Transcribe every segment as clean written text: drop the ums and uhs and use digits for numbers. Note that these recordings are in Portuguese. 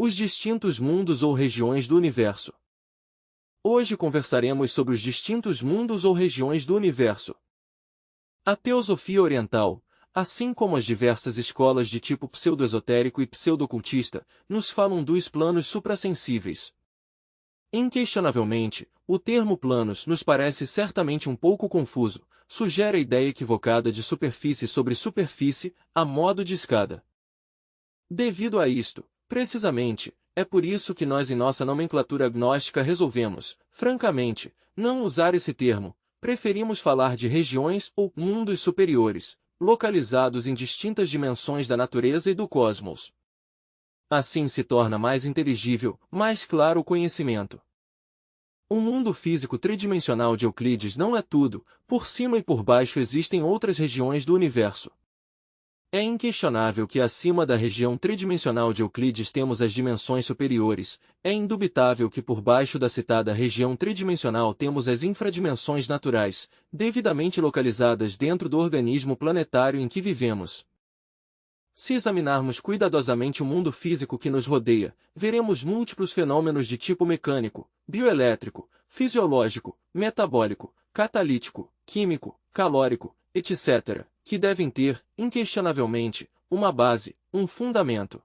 Os distintos mundos ou regiões do universo. Hoje conversaremos sobre os distintos mundos ou regiões do universo. A teosofia oriental, assim como as diversas escolas de tipo pseudo-esotérico e pseudo-ocultista, nos falam dos planos suprassensíveis. Inquestionavelmente, o termo planos nos parece certamente um pouco confuso, sugere a ideia equivocada de superfície sobre superfície, a modo de escada. Devido a isto, precisamente, é por isso que nós em nossa nomenclatura gnóstica resolvemos, francamente, não usar esse termo, preferimos falar de regiões ou mundos superiores, localizados em distintas dimensões da natureza e do cosmos. Assim se torna mais inteligível, mais claro o conhecimento. O mundo físico tridimensional de Euclides não é tudo, por cima e por baixo existem outras regiões do universo. É inquestionável que acima da região tridimensional de Euclides temos as dimensões superiores, é indubitável que por baixo da citada região tridimensional temos as infradimensões naturais, devidamente localizadas dentro do organismo planetário em que vivemos. Se examinarmos cuidadosamente o mundo físico que nos rodeia, veremos múltiplos fenômenos de tipo mecânico, bioelétrico, fisiológico, metabólico, catalítico, químico, calórico, etc., que devem ter, inquestionavelmente, uma base, um fundamento.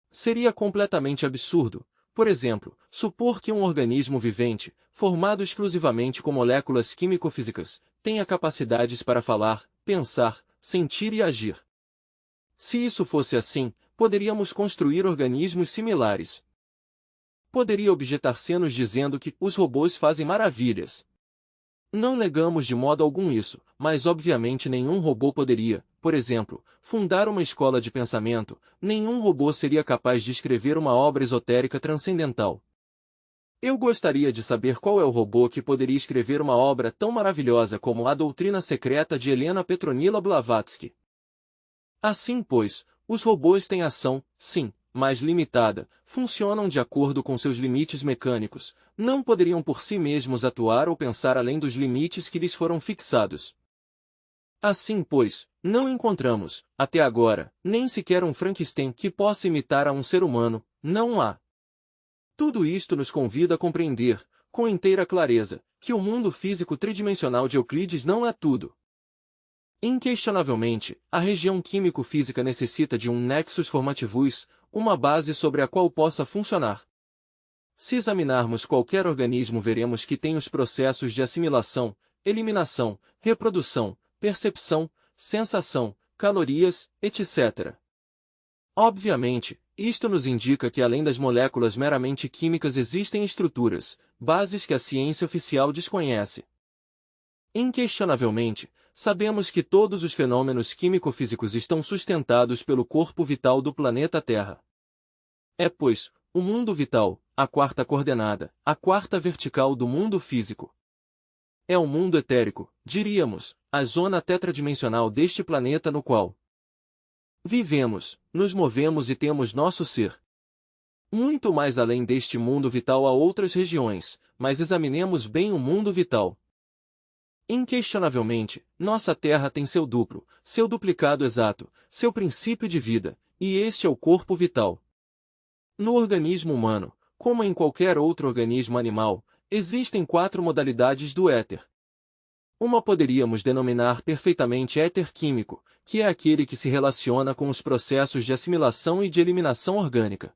Seria completamente absurdo, por exemplo, supor que um organismo vivente, formado exclusivamente com moléculas químico-físicas, tenha capacidades para falar, pensar, sentir e agir. Se isso fosse assim, poderíamos construir organismos similares. Poderia objetar-se nos dizendo que os robôs fazem maravilhas. Não negamos de modo algum isso, mas obviamente nenhum robô poderia, por exemplo, fundar uma escola de pensamento, nenhum robô seria capaz de escrever uma obra esotérica transcendental. Eu gostaria de saber qual é o robô que poderia escrever uma obra tão maravilhosa como A Doutrina Secreta de Helena Petronila Blavatsky. Assim, pois, os robôs têm ação, sim, mais limitada, funcionam de acordo com seus limites mecânicos, não poderiam por si mesmos atuar ou pensar além dos limites que lhes foram fixados. Assim, pois, não encontramos, até agora, nem sequer um Frankenstein que possa imitar a um ser humano, não há. Tudo isto nos convida a compreender, com inteira clareza, que o mundo físico tridimensional de Euclides não é tudo. Inquestionavelmente, a região químico-física necessita de um nexus formativus, uma base sobre a qual possa funcionar. Se examinarmos qualquer organismo veremos que tem os processos de assimilação, eliminação, reprodução, percepção, sensação, calorias, etc. Obviamente, isto nos indica que além das moléculas meramente químicas existem estruturas, bases que a ciência oficial desconhece. Inquestionavelmente, sabemos que todos os fenômenos químico-físicos estão sustentados pelo corpo vital do planeta Terra. É, pois, o mundo vital, a quarta coordenada, a quarta vertical do mundo físico. É o mundo etérico, diríamos, a zona tetradimensional deste planeta no qual vivemos, nos movemos e temos nosso ser. Muito mais além deste mundo vital há outras regiões, mas examinemos bem o mundo vital. Inquestionavelmente, nossa Terra tem seu duplo, seu duplicado exato, seu princípio de vida, e este é o corpo vital. No organismo humano, como em qualquer outro organismo animal, existem 4 modalidades do éter. Uma poderíamos denominar perfeitamente éter químico, que é aquele que se relaciona com os processos de assimilação e de eliminação orgânica.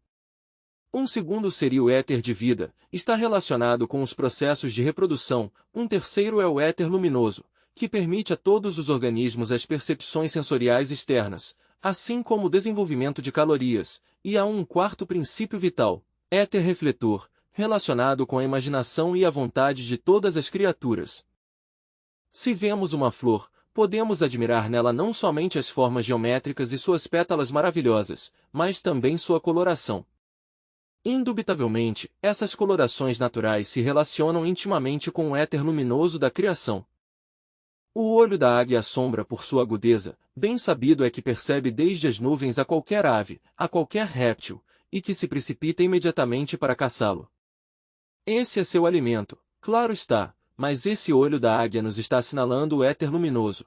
Um segundo seria o éter de vida, está relacionado com os processos de reprodução. Um terceiro é o éter luminoso, que permite a todos os organismos as percepções sensoriais externas, assim como o desenvolvimento de calorias, e há um quarto princípio vital, éter refletor, relacionado com a imaginação e a vontade de todas as criaturas. Se vemos uma flor, podemos admirar nela não somente as formas geométricas e suas pétalas maravilhosas, mas também sua coloração. Indubitavelmente, essas colorações naturais se relacionam intimamente com o éter luminoso da criação. O olho da águia assombra por sua agudeza, bem sabido é que percebe desde as nuvens a qualquer ave, a qualquer réptil, e que se precipita imediatamente para caçá-lo. Esse é seu alimento, claro está, mas esse olho da águia nos está assinalando o éter luminoso.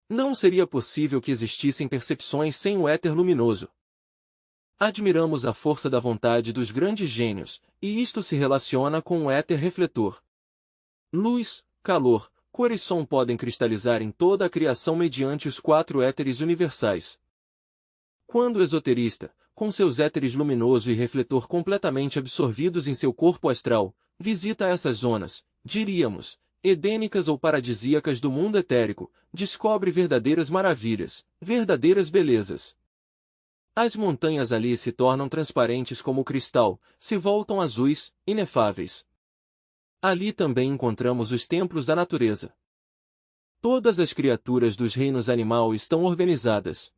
Não seria possível que existissem percepções sem o éter luminoso. Admiramos a força da vontade dos grandes gênios, e isto se relaciona com o éter refletor. Luz, calor, cor e som podem cristalizar em toda a criação mediante os 4 éteres universais. Quando o esoterista, com seus éteres luminoso e refletor completamente absorvidos em seu corpo astral, visita essas zonas, diríamos, edênicas ou paradisíacas do mundo etérico, descobre verdadeiras maravilhas, verdadeiras belezas. As montanhas ali se tornam transparentes como cristal, se voltam azuis, inefáveis. Ali também encontramos os templos da natureza. Todas as criaturas dos reinos animal estão organizadas.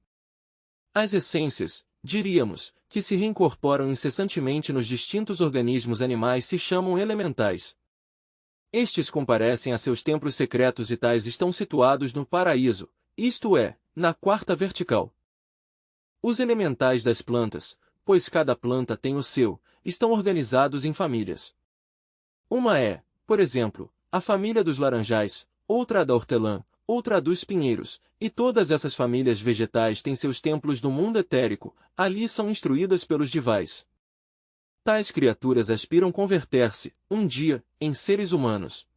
As essências, diríamos, que se reincorporam incessantemente nos distintos organismos animais se chamam elementais. Estes comparecem a seus templos secretos e tais estão situados no paraíso, isto é, na 4ª vertical. Os elementais das plantas, pois cada planta tem o seu, estão organizados em famílias. Uma é, por exemplo, a família dos laranjais, outra a da hortelã, outra a dos pinheiros, e todas essas famílias vegetais têm seus templos no mundo etérico, ali são instruídas pelos divais. Tais criaturas aspiram converter-se, um dia, em seres humanos.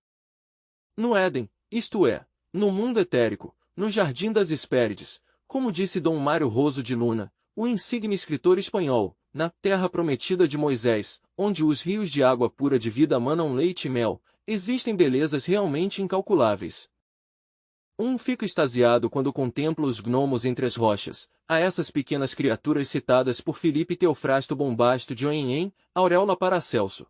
No Éden, isto é, no mundo etérico, no Jardim das Hespérides, como disse Dom Mário Roso de Luna, o insigne escritor espanhol, na terra prometida de Moisés, onde os rios de água pura de vida manam leite e mel, existem belezas realmente incalculáveis. Fica extasiado quando contempla os gnomos entre as rochas, a essas pequenas criaturas citadas por Filipe Teofrasto Bombasto de Oenhem, Auréola Paracelso.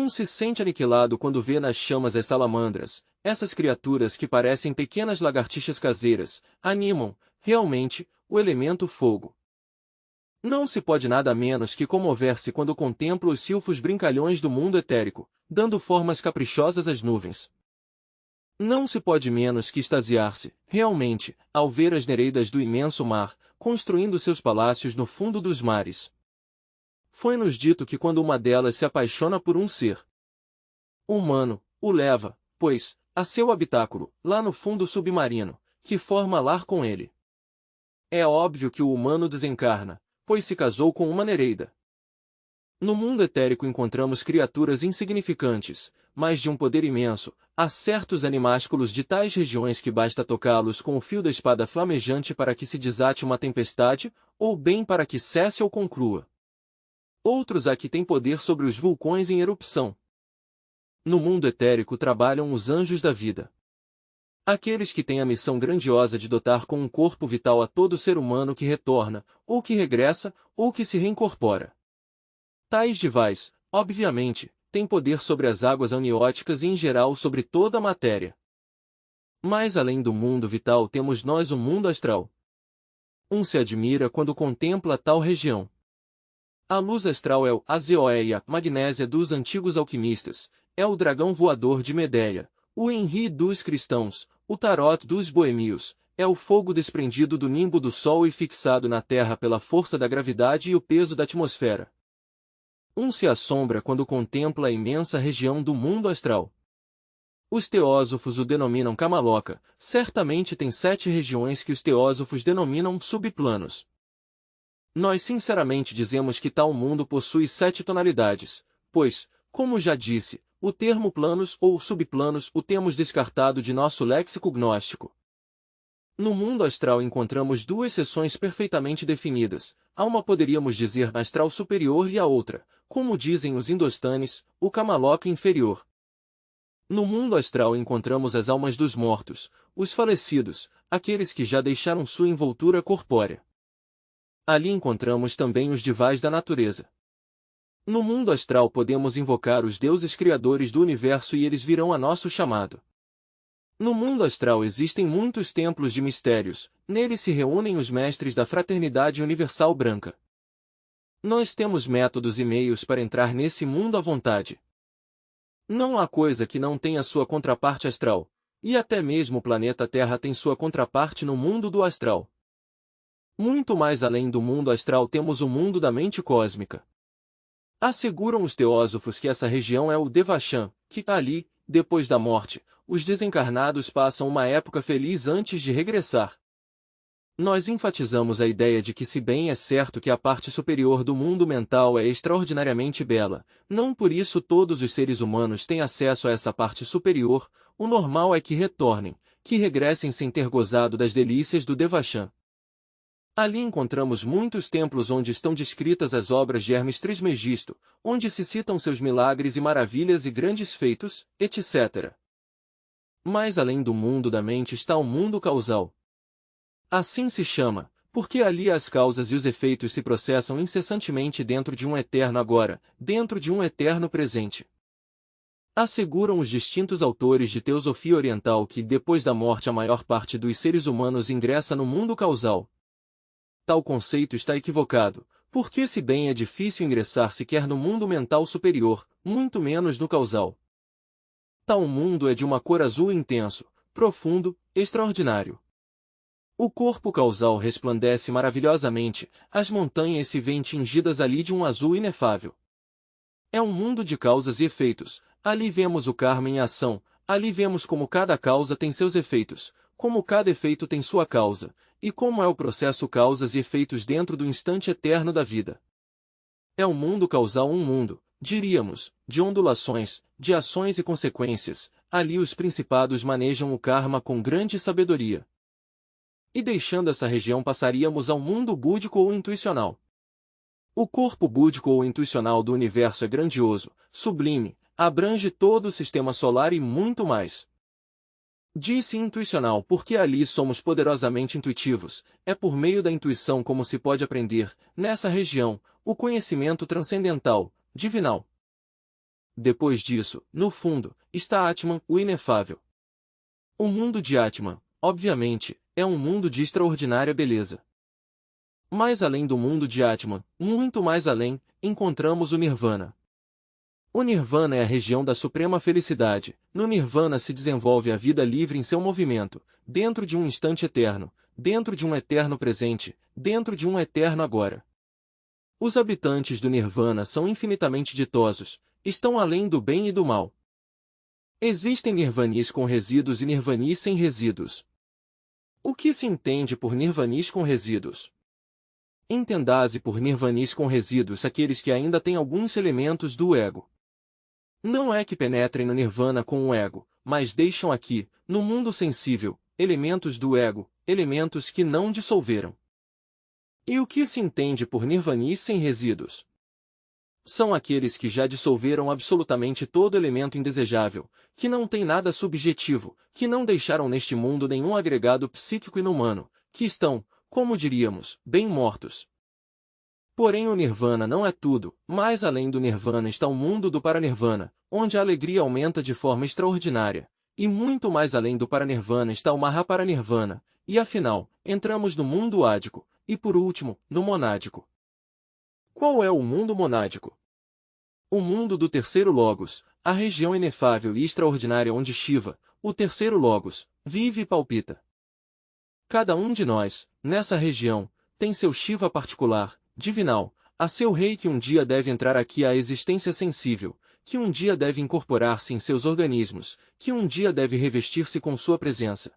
Se sente aniquilado quando vê nas chamas as salamandras, essas criaturas que parecem pequenas lagartixas caseiras, animam, realmente, o elemento fogo. Não se pode nada menos que comover-se quando contempla os silfos brincalhões do mundo etérico, dando formas caprichosas às nuvens. Não se pode menos que extasiar-se, realmente, ao ver as nereidas do imenso mar, construindo seus palácios no fundo dos mares. Foi-nos dito que quando uma delas se apaixona por um ser humano, o leva, pois, a seu habitáculo, lá no fundo submarino, que forma lar com ele. É óbvio que o humano desencarna, pois se casou com uma nereida. No mundo etérico encontramos criaturas insignificantes, mas de um poder imenso. Há certos animásculos de tais regiões que basta tocá-los com o fio da espada flamejante para que se desate uma tempestade, ou bem para que cesse ou conclua. Outros há que têm poder sobre os vulcões em erupção. No mundo etérico trabalham os anjos da vida. Aqueles que têm a missão grandiosa de dotar com um corpo vital a todo ser humano que retorna, ou que regressa, ou que se reincorpora. Tais divais, obviamente, têm poder sobre as águas amnióticas e em geral sobre toda a matéria. Mas além do mundo vital temos nós o mundo astral. Se admira quando contempla tal região. A luz astral é o azeoé, a magnésia dos antigos alquimistas, é o dragão voador de Medeia, o Henri dos cristãos, o tarot dos boêmios, é o fogo desprendido do nimbo do Sol e fixado na Terra pela força da gravidade e o peso da atmosfera. Se assombra quando contempla a imensa região do mundo astral. Os teósofos o denominam Kamaloka, certamente tem 7 regiões que os teósofos denominam subplanos. Nós sinceramente dizemos que tal mundo possui 7 tonalidades, pois, como já disse, o termo planos ou subplanos o temos descartado de nosso léxico gnóstico. No mundo astral encontramos 2 seções perfeitamente definidas, a uma poderíamos dizer astral superior e a outra, como dizem os indostanes, o Kamaloka inferior. No mundo astral encontramos as almas dos mortos, os falecidos, aqueles que já deixaram sua envoltura corpórea. Ali encontramos também os divais da natureza. No mundo astral podemos invocar os deuses criadores do universo e eles virão a nosso chamado. No mundo astral existem muitos templos de mistérios, neles se reúnem os mestres da fraternidade universal branca. Nós temos métodos e meios para entrar nesse mundo à vontade. Não há coisa que não tenha sua contraparte astral, e até mesmo o planeta Terra tem sua contraparte no mundo do astral. Muito mais além do mundo astral temos o mundo da mente cósmica. Asseguram os teósofos que essa região é o Devachan, que ali, depois da morte, os desencarnados passam uma época feliz antes de regressar. Nós enfatizamos a ideia de que, se bem é certo que a parte superior do mundo mental é extraordinariamente bela, não por isso todos os seres humanos têm acesso a essa parte superior, o normal é que retornem, que regressem sem ter gozado das delícias do Devachan. Ali encontramos muitos templos onde estão descritas as obras de Hermes Trismegisto, onde se citam seus milagres e maravilhas e grandes feitos, etc. Mais além do mundo da mente está o mundo causal. Assim se chama, porque ali as causas e os efeitos se processam incessantemente dentro de um eterno agora, dentro de um eterno presente. Asseguram os distintos autores de teosofia oriental que, depois da morte, a maior parte dos seres humanos ingressa no mundo causal. Tal conceito está equivocado, porque, se bem é difícil ingressar sequer no mundo mental superior, muito menos no causal. Tal mundo é de uma cor azul intenso, profundo, extraordinário. O corpo causal resplandece maravilhosamente, as montanhas se veem tingidas ali de um azul inefável. É um mundo de causas e efeitos, ali vemos o karma em ação, ali vemos como cada causa tem seus efeitos, como cada efeito tem sua causa, e como é o processo causas e efeitos dentro do instante eterno da vida. É o mundo causal um mundo, diríamos, de ondulações, de ações e consequências, ali os principados manejam o karma com grande sabedoria. E deixando essa região passaríamos ao mundo búdico ou intuicional. O corpo búdico ou intuicional do universo é grandioso, sublime, abrange todo o sistema solar e muito mais. Disse intuicional porque ali somos poderosamente intuitivos, é por meio da intuição como se pode aprender, nessa região, o conhecimento transcendental, divinal. Depois disso, no fundo, está Atman, o inefável. O mundo de Atman, obviamente, é um mundo de extraordinária beleza. Mais além do mundo de Atman, muito mais além, encontramos o Nirvana. O Nirvana é a região da suprema felicidade. No Nirvana se desenvolve a vida livre em seu movimento, dentro de um instante eterno, dentro de um eterno presente, dentro de um eterno agora. Os habitantes do Nirvana são infinitamente ditosos, estão além do bem e do mal. Existem nirvanis com resíduos e nirvanis sem resíduos. O que se entende por nirvanis com resíduos? Entenda-se por nirvanis com resíduos aqueles que ainda têm alguns elementos do ego. Não é que penetrem no nirvana com o ego, mas deixam aqui, no mundo sensível, elementos do ego, elementos que não dissolveram. E o que se entende por nirvanis sem resíduos? São aqueles que já dissolveram absolutamente todo elemento indesejável, que não têm nada subjetivo, que não deixaram neste mundo nenhum agregado psíquico inumano, que estão, como diríamos, bem mortos. Porém o Nirvana não é tudo, mais além do Nirvana está o mundo do Paranirvana, onde a alegria aumenta de forma extraordinária, e muito mais além do Paranirvana está o Mahaparanirvana, e afinal, entramos no mundo ádico, e por último, no monádico. Qual é o mundo monádico? O mundo do terceiro Logos, a região inefável e extraordinária onde Shiva, o terceiro Logos, vive e palpita. Cada um de nós, nessa região, tem seu Shiva particular, divinal, a seu rei que um dia deve entrar aqui à existência sensível, que um dia deve incorporar-se em seus organismos, que um dia deve revestir-se com sua presença.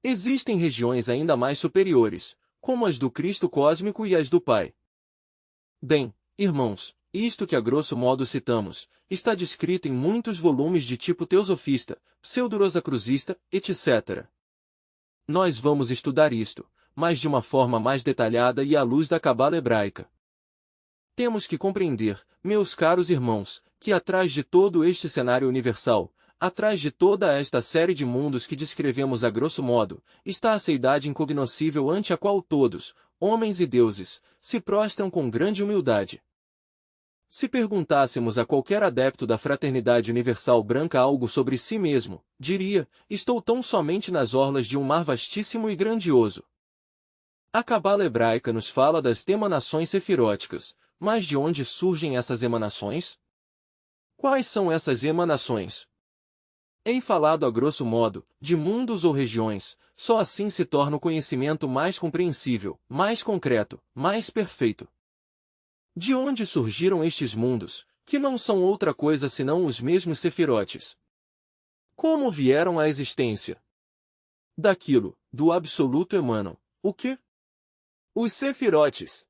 Existem regiões ainda mais superiores, como as do Cristo cósmico e as do Pai. Bem, irmãos, isto que a grosso modo citamos, está descrito em muitos volumes de tipo teosofista, pseudo-rosacruzista, etc. Nós vamos estudar isto, mas de uma forma mais detalhada e à luz da cabala hebraica. Temos que compreender, meus caros irmãos, que atrás de todo este cenário universal, atrás de toda esta série de mundos que descrevemos a grosso modo, está a seidade incognoscível ante a qual todos, homens e deuses, se prostram com grande humildade. Se perguntássemos a qualquer adepto da fraternidade universal branca algo sobre si mesmo, diria, estou tão somente nas orlas de um mar vastíssimo e grandioso. A cabala hebraica nos fala das emanações sefiróticas, mas de onde surgem essas emanações? Quais são essas emanações? Em falado a grosso modo, de mundos ou regiões, só assim se torna o conhecimento mais compreensível, mais concreto, mais perfeito. De onde surgiram estes mundos, que não são outra coisa senão os mesmos sefirotes? Como vieram à existência? Daquilo, do absoluto emanam, O quê? Os sefirotes.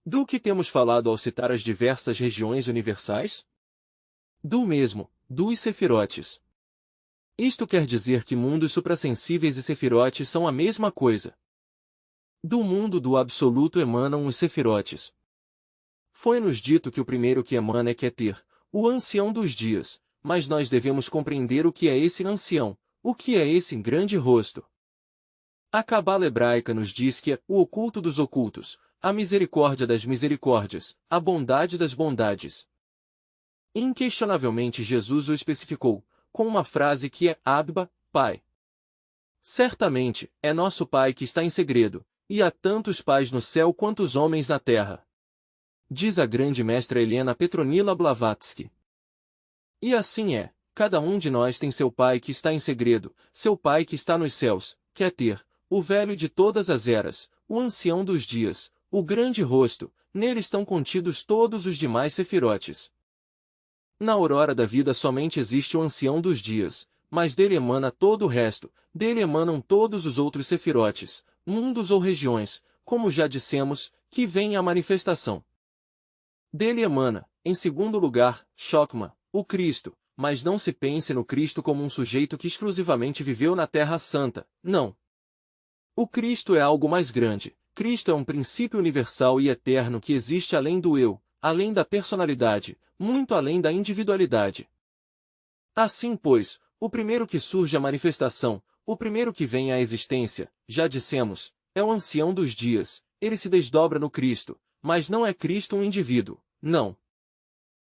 Do que temos falado ao citar as diversas regiões universais? Do mesmo, dos sefirotes. Isto quer dizer que mundos suprassensíveis e sefirotes são a mesma coisa. Do mundo do absoluto emanam os sefirotes. Foi-nos dito que o primeiro que emana é Keter, o ancião dos dias, mas nós devemos compreender o que é esse ancião, o que é esse grande rosto. A Cabala hebraica nos diz que é o oculto dos ocultos, a misericórdia das misericórdias, a bondade das bondades. Inquestionavelmente Jesus o especificou, com uma frase que é Abba, Pai. Certamente, é nosso Pai que está em segredo, e há tantos pais no céu quantos homens na terra. Diz a grande mestra Helena Petronila Blavatsky. E assim é, cada um de nós tem seu Pai que está em segredo, seu Pai que está nos céus, Keter, o velho de todas as eras, o ancião dos dias, o grande rosto, nele estão contidos todos os demais sefirotes. Na aurora da vida somente existe o ancião dos dias, mas dele emana todo o resto, dele emanam todos os outros sefirotes, mundos ou regiões, como já dissemos, que vêm à manifestação. Dele emana, em segundo lugar, Chokma, o Cristo, mas não se pense no Cristo como um sujeito que exclusivamente viveu na Terra Santa, não. O Cristo é algo mais grande. Cristo é um princípio universal e eterno que existe além do eu, além da personalidade, muito além da individualidade. Assim, pois, o primeiro que surge à manifestação, o primeiro que vem à existência, já dissemos, é o ancião dos dias, ele se desdobra no Cristo, mas não é Cristo um indivíduo, não.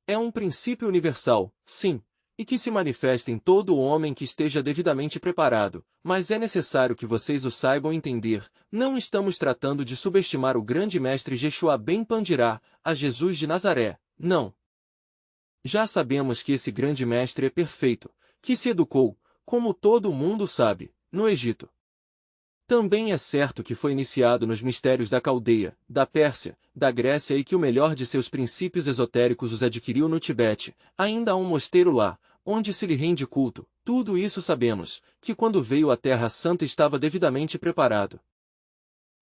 É um princípio universal, sim, e que se manifesta em todo o homem que esteja devidamente preparado, mas é necessário que vocês o saibam entender, não estamos tratando de subestimar o grande mestre Jeshua ben Pandirá, a Jesus de Nazaré, não. Já sabemos que esse grande mestre é perfeito, que se educou, como todo mundo sabe, no Egito. Também é certo que foi iniciado nos mistérios da Caldeia, da Pérsia, da Grécia e que o melhor de seus princípios esotéricos os adquiriu no Tibete, ainda há um mosteiro lá, onde se lhe rende culto. Tudo isso sabemos, que quando veio à Terra Santa estava devidamente preparado.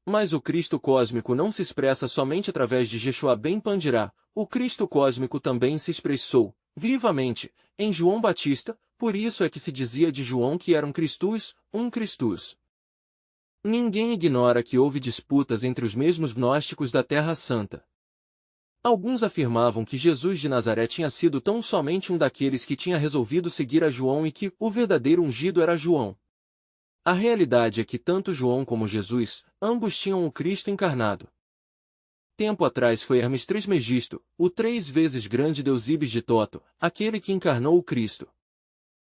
Mas o Cristo cósmico não se expressa somente através de Jeshua ben Pandirá, o Cristo cósmico também se expressou, vivamente, em João Batista, por isso é que se dizia de João que era um Christus. Ninguém ignora que houve disputas entre os mesmos gnósticos da Terra Santa. Alguns afirmavam que Jesus de Nazaré tinha sido tão somente um daqueles que tinha resolvido seguir a João e que o verdadeiro ungido era João. A realidade é que tanto João como Jesus, ambos tinham o Cristo encarnado. Tempo atrás foi Hermes Trismegisto, o 3 vezes grande deus Ibis de Toto, aquele que encarnou o Cristo.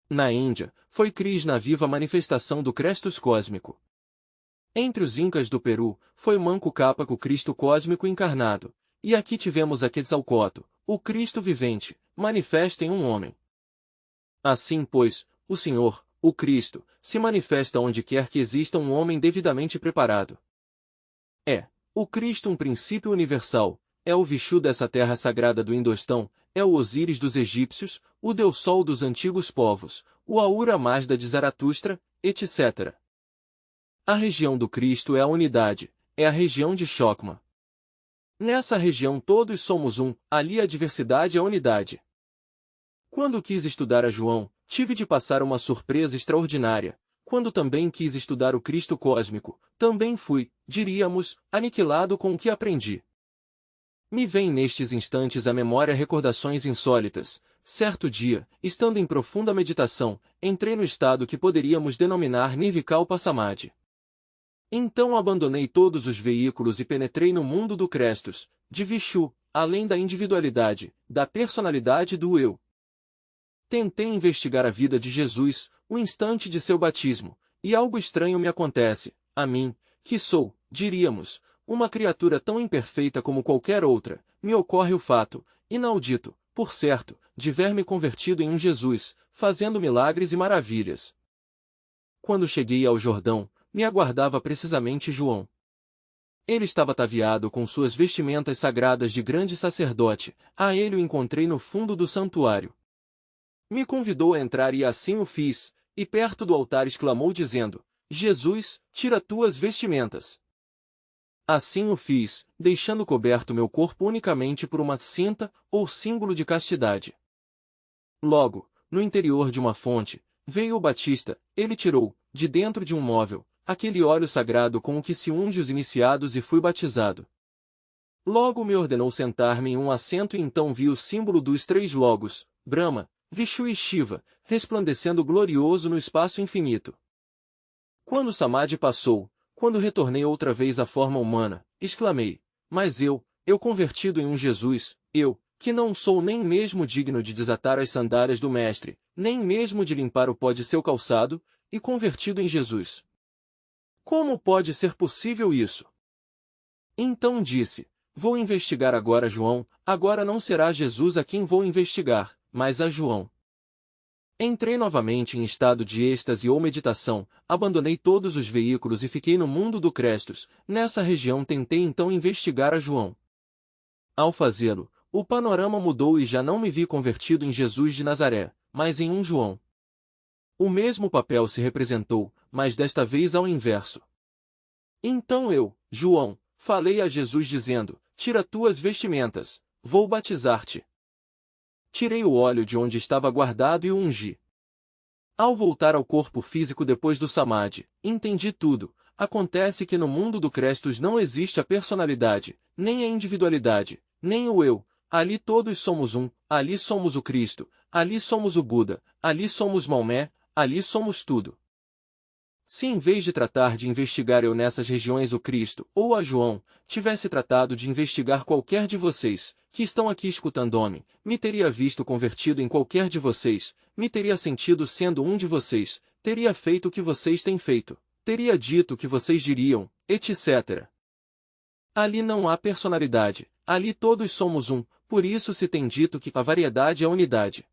Na Índia, foi Krishna a viva manifestação do Crestus cósmico. Entre os Incas do Peru, foi Manco Cápac o Cristo cósmico encarnado, e aqui tivemos a Quetzalcóatl, o Cristo vivente, manifesto em um homem. Assim, pois, o Senhor, o Cristo, se manifesta onde quer que exista um homem devidamente preparado. É, o Cristo um princípio universal, é o Vishu dessa terra sagrada do Indostão, é o Osíris dos egípcios, o Deus Sol dos antigos povos, o Ahura Mazda de Zaratustra, etc. A região do Cristo é a unidade, é a região de Chokma. Nessa região todos somos um, ali a diversidade é a unidade. Quando quis estudar a João, tive de passar uma surpresa extraordinária. Quando também quis estudar o Cristo cósmico, também fui, diríamos, aniquilado com o que aprendi. Me vêm nestes instantes à memória recordações insólitas. Certo dia, estando em profunda meditação, entrei no estado que poderíamos denominar Nirvikalpa Samadhi. Então abandonei todos os veículos e penetrei no mundo do Crestus, de Vishu, além da individualidade, da personalidade do eu. Tentei investigar a vida de Jesus, o instante de seu batismo, e algo estranho me acontece, a mim, que sou, diríamos, uma criatura tão imperfeita como qualquer outra, me ocorre o fato, inaudito, por certo, de ver me convertido em um Jesus, fazendo milagres e maravilhas. Quando cheguei ao Jordão, me aguardava precisamente João. Ele estava ataviado com suas vestimentas sagradas de grande sacerdote, a ele o encontrei no fundo do santuário. Me convidou a entrar e assim o fiz, e perto do altar exclamou dizendo, Jesus, tira tuas vestimentas. Assim o fiz, deixando coberto meu corpo unicamente por uma cinta, ou símbolo de castidade. Logo, no interior de uma fonte, veio o Batista, ele tirou, de dentro de um móvel, aquele óleo sagrado com o que se unge os iniciados e fui batizado. Logo me ordenou sentar-me em um assento e então vi o símbolo dos três logos, Brahma, Vishnu e Shiva, resplandecendo glorioso no espaço infinito. Quando Samadhi passou, quando retornei outra vez à forma humana, exclamei, mas eu convertido em um Jesus, eu, que não sou nem mesmo digno de desatar as sandálias do Mestre, nem mesmo de limpar o pó de seu calçado, e convertido em Jesus. Como pode ser possível isso? Então disse, vou investigar agora João, agora não será Jesus a quem vou investigar, mas a João. Entrei novamente em estado de êxtase ou meditação, abandonei todos os veículos e fiquei no mundo do Crestos, nessa região tentei então investigar a João. Ao fazê-lo, o panorama mudou e já não me vi convertido em Jesus de Nazaré, mas em um João. O mesmo papel se representou, mas desta vez ao inverso. Então eu, João, falei a Jesus dizendo, tira tuas vestimentas, vou batizar-te. Tirei o óleo de onde estava guardado e o ungi. Ao voltar ao corpo físico depois do Samadhi, entendi tudo. Acontece que no mundo do Crestos não existe a personalidade, nem a individualidade, nem o eu. Ali todos somos um, ali somos o Cristo, ali somos o Buda, ali somos Maomé, ali somos tudo. Se em vez de tratar de investigar eu nessas regiões o Cristo, ou a João, tivesse tratado de investigar qualquer de vocês, que estão aqui escutando-me, me teria visto convertido em qualquer de vocês, me teria sentido sendo um de vocês, teria feito o que vocês têm feito, teria dito o que vocês diriam, etc. Ali não há personalidade, ali todos somos um, por isso se tem dito que a variedade é unidade.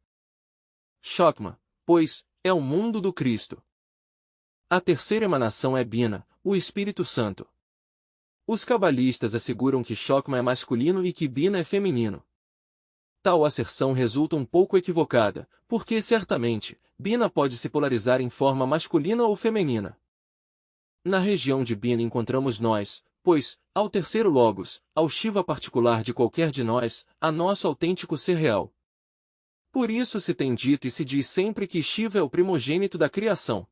Chokma, pois, é o mundo do Cristo. A terceira emanação é Bina, o Espírito Santo. Os cabalistas asseguram que Chokma é masculino e que Bina é feminino. Tal asserção resulta um pouco equivocada, porque certamente, Bina pode se polarizar em forma masculina ou feminina. Na região de Bina encontramos nós, pois, ao terceiro Logos, ao Shiva particular de qualquer de nós, a nosso autêntico ser real. Por isso se tem dito e se diz sempre que Shiva é o primogênito da criação.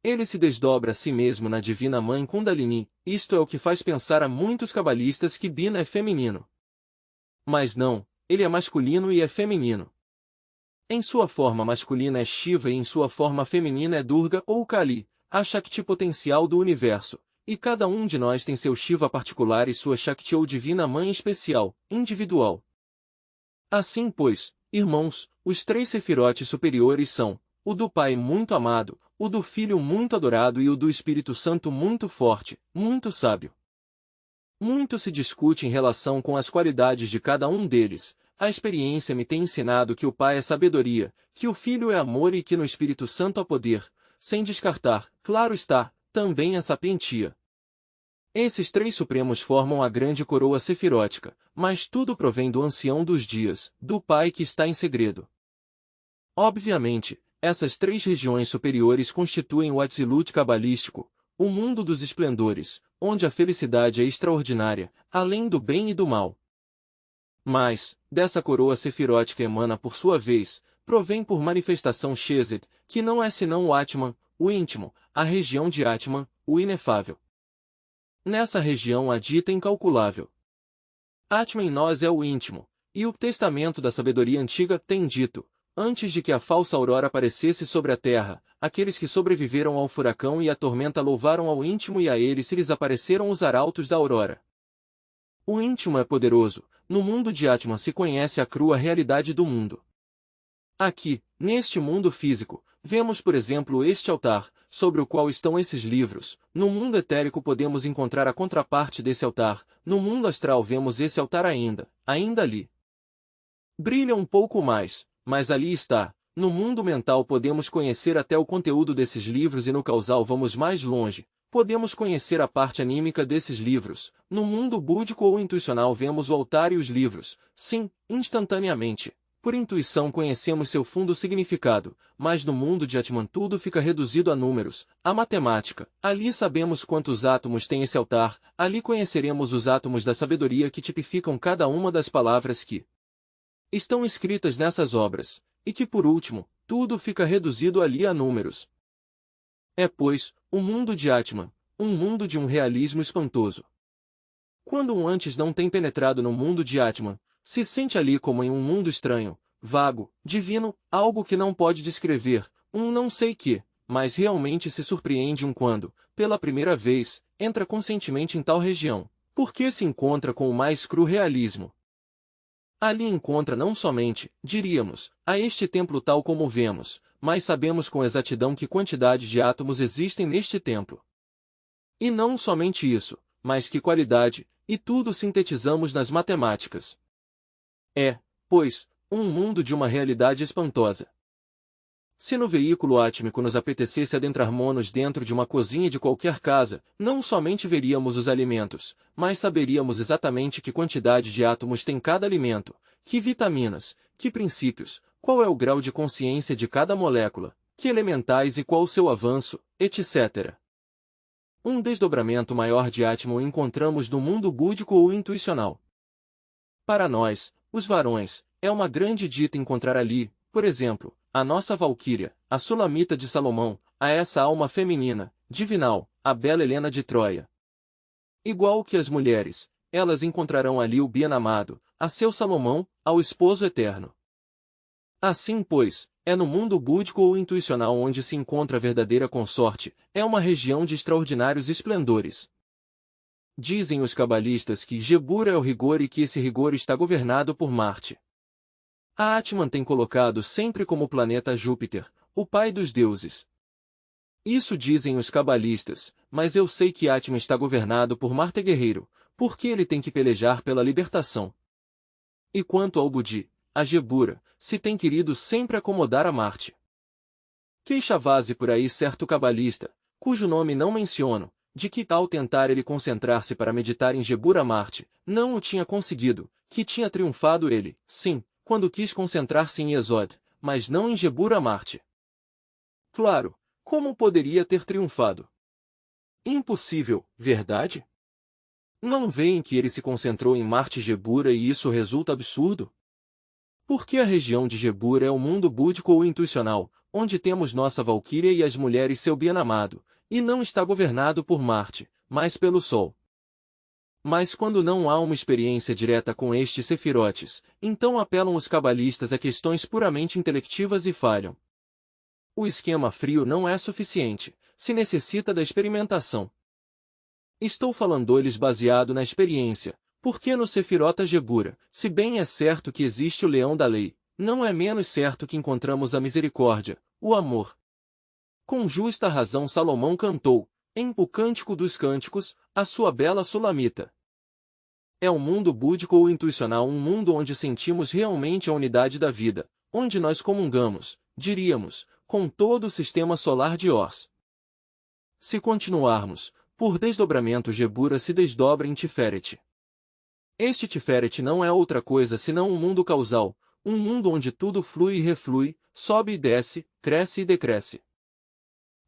Ele se desdobra a si mesmo na Divina Mãe Kundalini, isto é o que faz pensar a muitos cabalistas que Bina é feminino. Mas não, ele é masculino e é feminino. Em sua forma masculina é Shiva e em sua forma feminina é Durga ou Kali, a Shakti potencial do universo, e cada um de nós tem seu Shiva particular e sua Shakti ou Divina Mãe especial, individual. Assim pois, irmãos, os três sefirotes superiores são, o do Pai muito amado, o do Filho muito adorado e o do Espírito Santo muito forte, muito sábio. Muito se discute em relação com as qualidades de cada um deles. A experiência me tem ensinado que o Pai é sabedoria, que o Filho é amor e que no Espírito Santo há poder, sem descartar, claro está, também a sapientia. Esses três supremos formam a grande coroa sefirótica, mas tudo provém do ancião dos dias, do Pai que está em segredo. Obviamente, essas três regiões superiores constituem o Atzilut cabalístico, o mundo dos esplendores, onde a felicidade é extraordinária, além do bem e do mal. Mas, dessa coroa sefirótica emana por sua vez, provém por manifestação Chesed, que não é senão o Atman, o íntimo, a região de Atman, o inefável. Nessa região há dita incalculável. Atman em nós é o íntimo, e o testamento da sabedoria antiga tem dito, antes de que a falsa aurora aparecesse sobre a terra, aqueles que sobreviveram ao furacão e à tormenta louvaram ao íntimo e a ele se lhes apareceram os arautos da aurora. O íntimo é poderoso, no mundo de Atman se conhece a crua realidade do mundo. Aqui, neste mundo físico, vemos por exemplo este altar, sobre o qual estão esses livros. No mundo etérico podemos encontrar a contraparte desse altar, no mundo astral vemos esse altar ainda ali. Brilha um pouco mais, mas ali está. No mundo mental podemos conhecer até o conteúdo desses livros e no causal vamos mais longe. Podemos conhecer a parte anímica desses livros. No mundo búdico ou intuicional vemos o altar e os livros. Sim, instantaneamente. Por intuição conhecemos seu fundo significado, mas no mundo de Atman tudo fica reduzido a números, a matemática. Ali sabemos quantos átomos tem esse altar, ali conheceremos os átomos da sabedoria que tipificam cada uma das palavras que estão escritas nessas obras, e que por último, tudo fica reduzido ali a números. É, pois, o mundo de Atman, um mundo de um realismo espantoso. Quando um antes não tem penetrado no mundo de Atman, se sente ali como em um mundo estranho, vago, divino, algo que não pode descrever, um não sei que, mas realmente se surpreende quando, pela primeira vez, entra conscientemente em tal região, porque se encontra com o mais cru realismo. Ali encontra não somente, diríamos, a este templo tal como o vemos, mas sabemos com exatidão que quantidade de átomos existem neste templo. E não somente isso, mas que qualidade, e tudo sintetizamos nas matemáticas. É, pois, um mundo de uma realidade espantosa. Se no veículo átmico nos apetecesse adentrar-nos dentro de uma cozinha de qualquer casa, não somente veríamos os alimentos, mas saberíamos exatamente que quantidade de átomos tem cada alimento, que vitaminas, que princípios, qual é o grau de consciência de cada molécula, que elementais e qual o seu avanço, etc. Um desdobramento maior de Atman encontramos no mundo búdico ou intuicional. Para nós, os varões, é uma grande dita encontrar ali, por exemplo, a nossa Valquíria, a Sulamita de Salomão, a essa alma feminina, divinal, a bela Helena de Troia. Igual que as mulheres, elas encontrarão ali o bem-amado, a seu Salomão, ao esposo eterno. Assim, pois, é no mundo búdico ou intuicional onde se encontra a verdadeira consorte, é uma região de extraordinários esplendores. Dizem os cabalistas que Gebura é o rigor e que esse rigor está governado por Marte. A Atman tem colocado sempre como planeta Júpiter, o pai dos deuses. Isso dizem os cabalistas, mas eu sei que Atman está governado por Marte guerreiro, porque ele tem que pelejar pela libertação. E quanto ao Budi, a Gebura, se tem querido sempre acomodar a Marte. Queixava-se por aí certo cabalista, cujo nome não menciono, de que ao tentar ele concentrar-se para meditar em Gebura Marte, não o tinha conseguido, que tinha triunfado ele, sim, quando quis concentrar-se em Yesod, mas não em Gebura Marte. Claro, como poderia ter triunfado? Impossível, verdade? Não veem que ele se concentrou em Marte Gebura e isso resulta absurdo? Porque a região de Gebura é o mundo búdico ou intuicional, onde temos nossa Valquíria e as mulheres seu bem-amado, e não está governado por Marte, mas pelo Sol. Mas quando não há uma experiência direta com estes sefirotes, então apelam os cabalistas a questões puramente intelectivas e falham. O esquema frio não é suficiente, se necessita da experimentação. Estou falando-lhes baseado na experiência, porque no Sefirota Gebura, se bem é certo que existe o leão da lei, não é menos certo que encontramos a misericórdia, o amor. Com justa razão Salomão cantou, em O Cântico dos Cânticos, a sua bela Sulamita. É um mundo búdico ou intuicional, um mundo onde sentimos realmente a unidade da vida, onde nós comungamos, diríamos, com todo o sistema solar de Ors. Se continuarmos, por desdobramento Gebura se desdobra em Tiferet. Este Tiferet não é outra coisa senão um mundo causal, um mundo onde tudo flui e reflui, sobe e desce, cresce e decresce.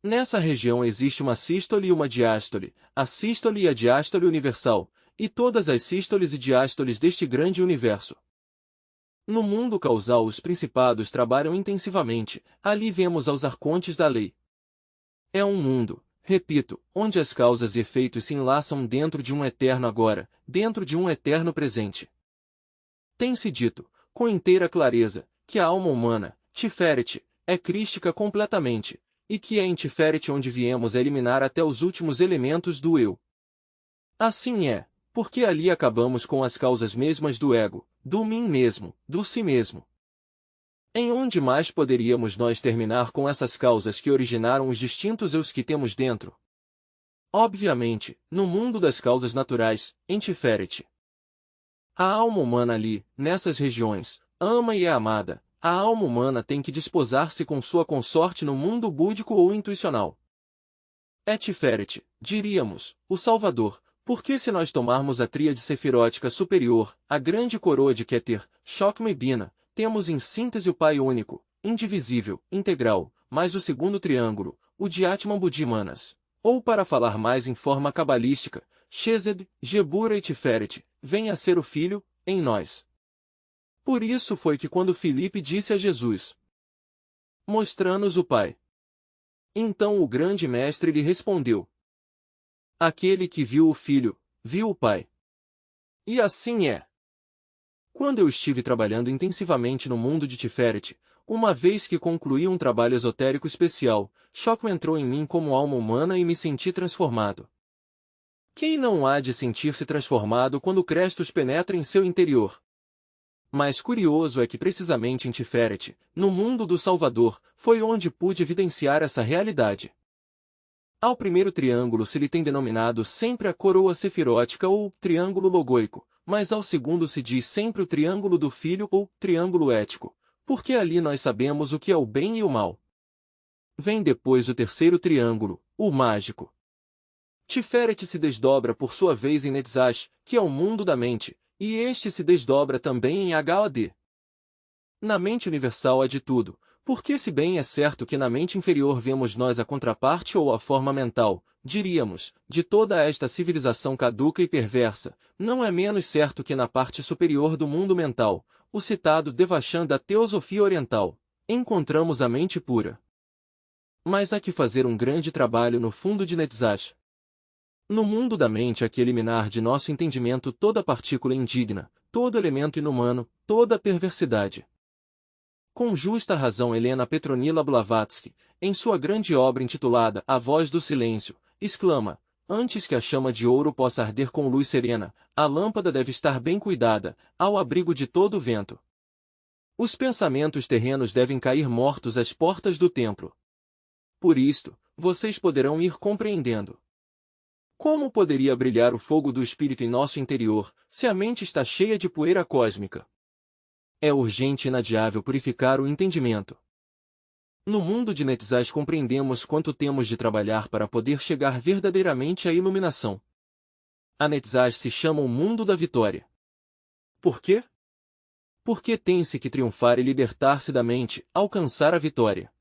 Nessa região existe uma sístole e uma diástole, a sístole e a diástole universal, e todas as sístoles e diástoles deste grande universo. No mundo causal os principados trabalham intensivamente, ali vemos aos arcontes da lei. É um mundo, repito, onde as causas e efeitos se enlaçam dentro de um eterno agora, dentro de um eterno presente. Tem-se dito, com inteira clareza, que a alma humana, Tiferet, é crística completamente, e que é em Tiferet onde viemos a eliminar até os últimos elementos do eu. Assim é, porque ali acabamos com as causas mesmas do ego, do mim mesmo, do si mesmo. Em onde mais poderíamos nós terminar com essas causas que originaram os distintos eus que temos dentro? Obviamente, no mundo das causas naturais, em Tiferet. A alma humana ali, nessas regiões, ama e é amada. A alma humana tem que desposar-se com sua consorte no mundo búdico ou intuicional. É Tiferet, diríamos, o Salvador, porque se nós tomarmos a tríade sefirótica superior, a grande coroa de Keter, Shokme Bina, Temos em síntese o Pai único, indivisível, integral, mais o segundo triângulo, o Diatman Buddhimanas. Ou para falar mais em forma cabalística, Chesed, Gebura e Tiferet, vem a ser o Filho, em nós. Por isso foi que quando Filipe disse a Jesus, mostra-nos o Pai. Então o grande mestre lhe respondeu, aquele que viu o Filho, viu o Pai. E assim é. Quando eu estive trabalhando intensivamente no mundo de Tiferet, uma vez que concluí um trabalho esotérico especial, choque entrou em mim como alma humana e me senti transformado. Quem não há de sentir-se transformado quando Crestos penetra em seu interior? Mas curioso é que precisamente em Tiferet, no mundo do Salvador, foi onde pude evidenciar essa realidade. Ao primeiro triângulo se lhe tem denominado sempre a coroa sefirótica ou triângulo logoico, mas ao segundo se diz sempre o triângulo do Filho ou triângulo ético, porque ali nós sabemos o que é o bem e o mal. Vem depois o terceiro triângulo, o mágico. Tiferet se desdobra por sua vez em Netzach, que é o mundo da mente, e este se desdobra também em Had. Na mente universal há de tudo, porque se bem é certo que na mente inferior vemos nós a contraparte ou a forma mental, diríamos, de toda esta civilização caduca e perversa, não é menos certo que na parte superior do mundo mental, o citado Devachan da teosofia oriental, encontramos a mente pura. Mas há que fazer um grande trabalho no fundo de Netzach. No mundo da mente há que eliminar de nosso entendimento toda partícula indigna, todo elemento inumano, toda perversidade. Com justa razão Helena Petronila Blavatsky, em sua grande obra intitulada A Voz do Silêncio, exclama, antes que a chama de ouro possa arder com luz serena, a lâmpada deve estar bem cuidada, ao abrigo de todo o vento. Os pensamentos terrenos devem cair mortos às portas do templo. Por isto, vocês poderão ir compreendendo. Como poderia brilhar o fogo do espírito em nosso interior, se a mente está cheia de poeira cósmica? É urgente e inadiável purificar o entendimento. No mundo de Netzach compreendemos quanto temos de trabalhar para poder chegar verdadeiramente à iluminação. A Netzach se chama o mundo da vitória. Por quê? Porque tem-se que triunfar e libertar-se da mente, alcançar a vitória.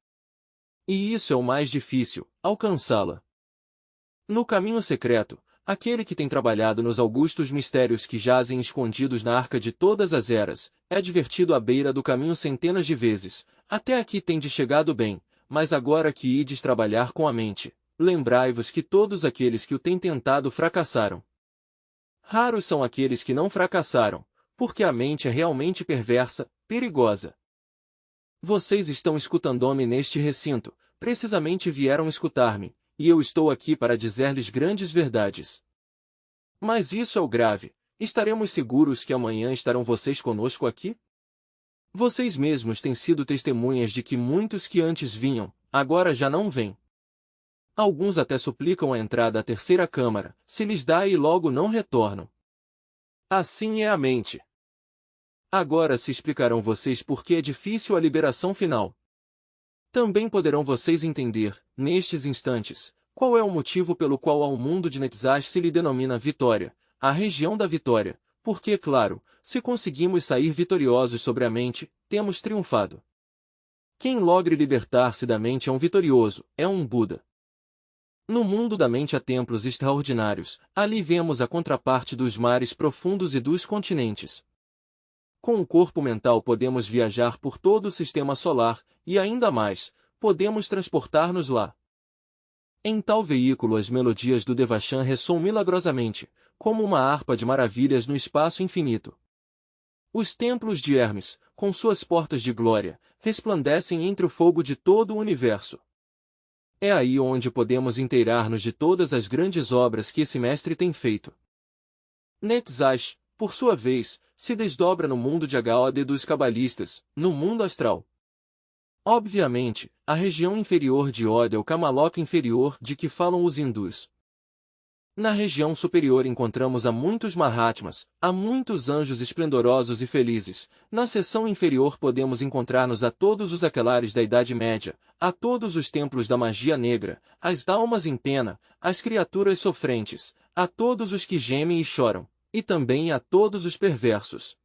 E isso é o mais difícil, alcançá-la. No caminho secreto, aquele que tem trabalhado nos augustos mistérios que jazem escondidos na arca de todas as eras, é advertido à beira do caminho centenas de vezes, até aqui tendes chegado bem, mas agora que ides trabalhar com a mente, lembrai-vos que todos aqueles que o têm tentado fracassaram. Raros são aqueles que não fracassaram, porque a mente é realmente perversa, perigosa. Vocês estão escutando-me neste recinto, precisamente vieram escutar-me, e eu estou aqui para dizer-lhes grandes verdades. Mas isso é o grave. Estaremos seguros que amanhã estarão vocês conosco aqui? Vocês mesmos têm sido testemunhas de que muitos que antes vinham, agora já não vêm. Alguns até suplicam a entrada à terceira câmara, se lhes dá e logo não retornam. Assim é a mente. Agora se explicarão vocês por que é difícil a liberação final. Também poderão vocês entender, nestes instantes, qual é o motivo pelo qual ao mundo de Netzach se lhe denomina Vitória, a região da vitória, porque, claro, se conseguimos sair vitoriosos sobre a mente, temos triunfado. Quem logre libertar-se da mente é um vitorioso, é um Buda. No mundo da mente há templos extraordinários, ali vemos a contraparte dos mares profundos e dos continentes. Com o corpo mental podemos viajar por todo o sistema solar, e ainda mais, podemos transportar-nos lá. Em tal veículo as melodias do Devachan ressoam milagrosamente, como uma harpa de maravilhas no espaço infinito. Os templos de Hermes, com suas portas de glória, resplandecem entre o fogo de todo o universo. É aí onde podemos inteirar-nos de todas as grandes obras que esse mestre tem feito. Netzach, por sua vez, se desdobra no mundo de Had dos cabalistas, no mundo astral. Obviamente, a região inferior de Od é o Kamaloka inferior de que falam os hindus. Na região superior encontramos a muitos Mahatmas, a muitos anjos esplendorosos e felizes. Na seção inferior podemos encontrar-nos a todos os aquelares da Idade Média, a todos os templos da magia negra, as almas em pena, as criaturas sofrentes, a todos os que gemem e choram, e também a todos os perversos.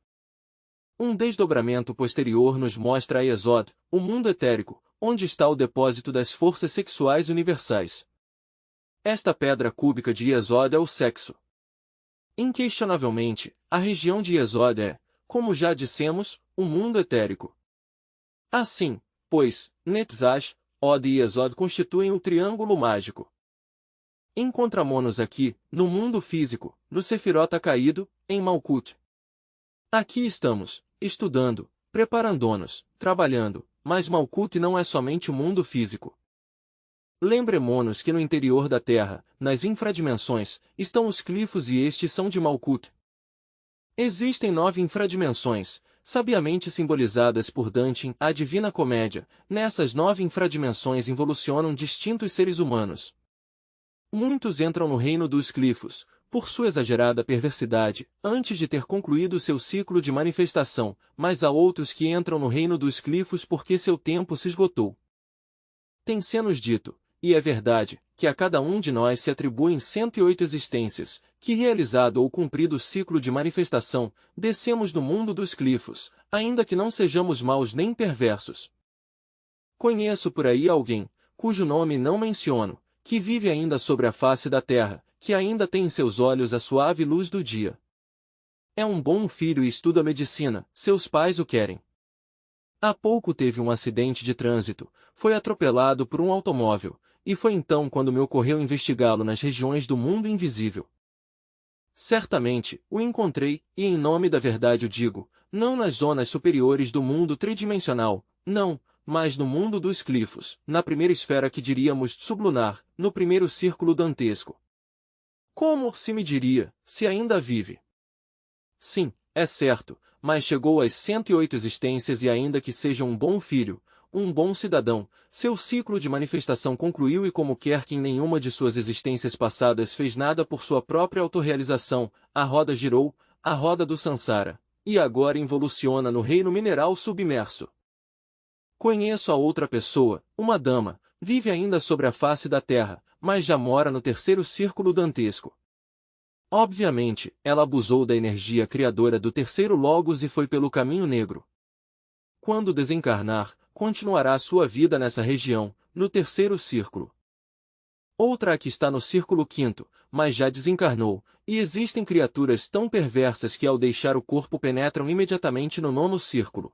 Um desdobramento posterior nos mostra a Yesod, o mundo etérico, onde está o depósito das forças sexuais universais. Esta pedra cúbica de Yesod é o sexo. Inquestionavelmente, a região de Yesod é, como já dissemos, o mundo etérico. Assim, pois, Netzach, Od e Yesod constituem o triângulo mágico. Encontramo-nos aqui, no mundo físico, no Sefirot caído, em Malkut. Aqui estamos, estudando, preparando-nos, trabalhando, mas Malkut não é somente o mundo físico. Lembremo-nos que no interior da Terra, nas infradimensões, estão os clifos e estes são de Malkut. Existem 9 infradimensões, sabiamente simbolizadas por Dante em A Divina Comédia. Nessas 9 infradimensões involucionam distintos seres humanos. Muitos entram no reino dos clifos, por sua exagerada perversidade, antes de ter concluído seu ciclo de manifestação, mas há outros que entram no reino dos clifos porque seu tempo se esgotou. Tem-se-nos dito, e é verdade, que a cada um de nós se atribuem 108 existências, que realizado ou cumprido o ciclo de manifestação, descemos do mundo dos clifos, ainda que não sejamos maus nem perversos. Conheço por aí alguém, cujo nome não menciono, que vive ainda sobre a face da terra, que ainda tem em seus olhos a suave luz do dia. É um bom filho e estuda medicina, seus pais o querem. Há pouco teve um acidente de trânsito, foi atropelado por um automóvel, e foi então quando me ocorreu investigá-lo nas regiões do mundo invisível. Certamente, o encontrei, e em nome da verdade o digo, não nas zonas superiores do mundo tridimensional, não, mas no mundo dos clifos, na primeira esfera que diríamos sublunar, no primeiro círculo dantesco. Como se me diria, se ainda vive? Sim, é certo, mas chegou às 108 existências e ainda que seja um bom filho, um bom cidadão, seu ciclo de manifestação concluiu e como quer que em nenhuma de suas existências passadas fez nada por sua própria autorrealização, a roda girou, a roda do Sansara, e agora involuciona no reino mineral submerso. Conheço a outra pessoa, uma dama, vive ainda sobre a face da terra, mas já mora no terceiro círculo dantesco. Obviamente, ela abusou da energia criadora do terceiro Logos e foi pelo caminho negro. Quando desencarnar, continuará sua vida nessa região, no terceiro círculo. Outra aqui está no círculo quinto, mas já desencarnou, e existem criaturas tão perversas que ao deixar o corpo penetram imediatamente no nono círculo.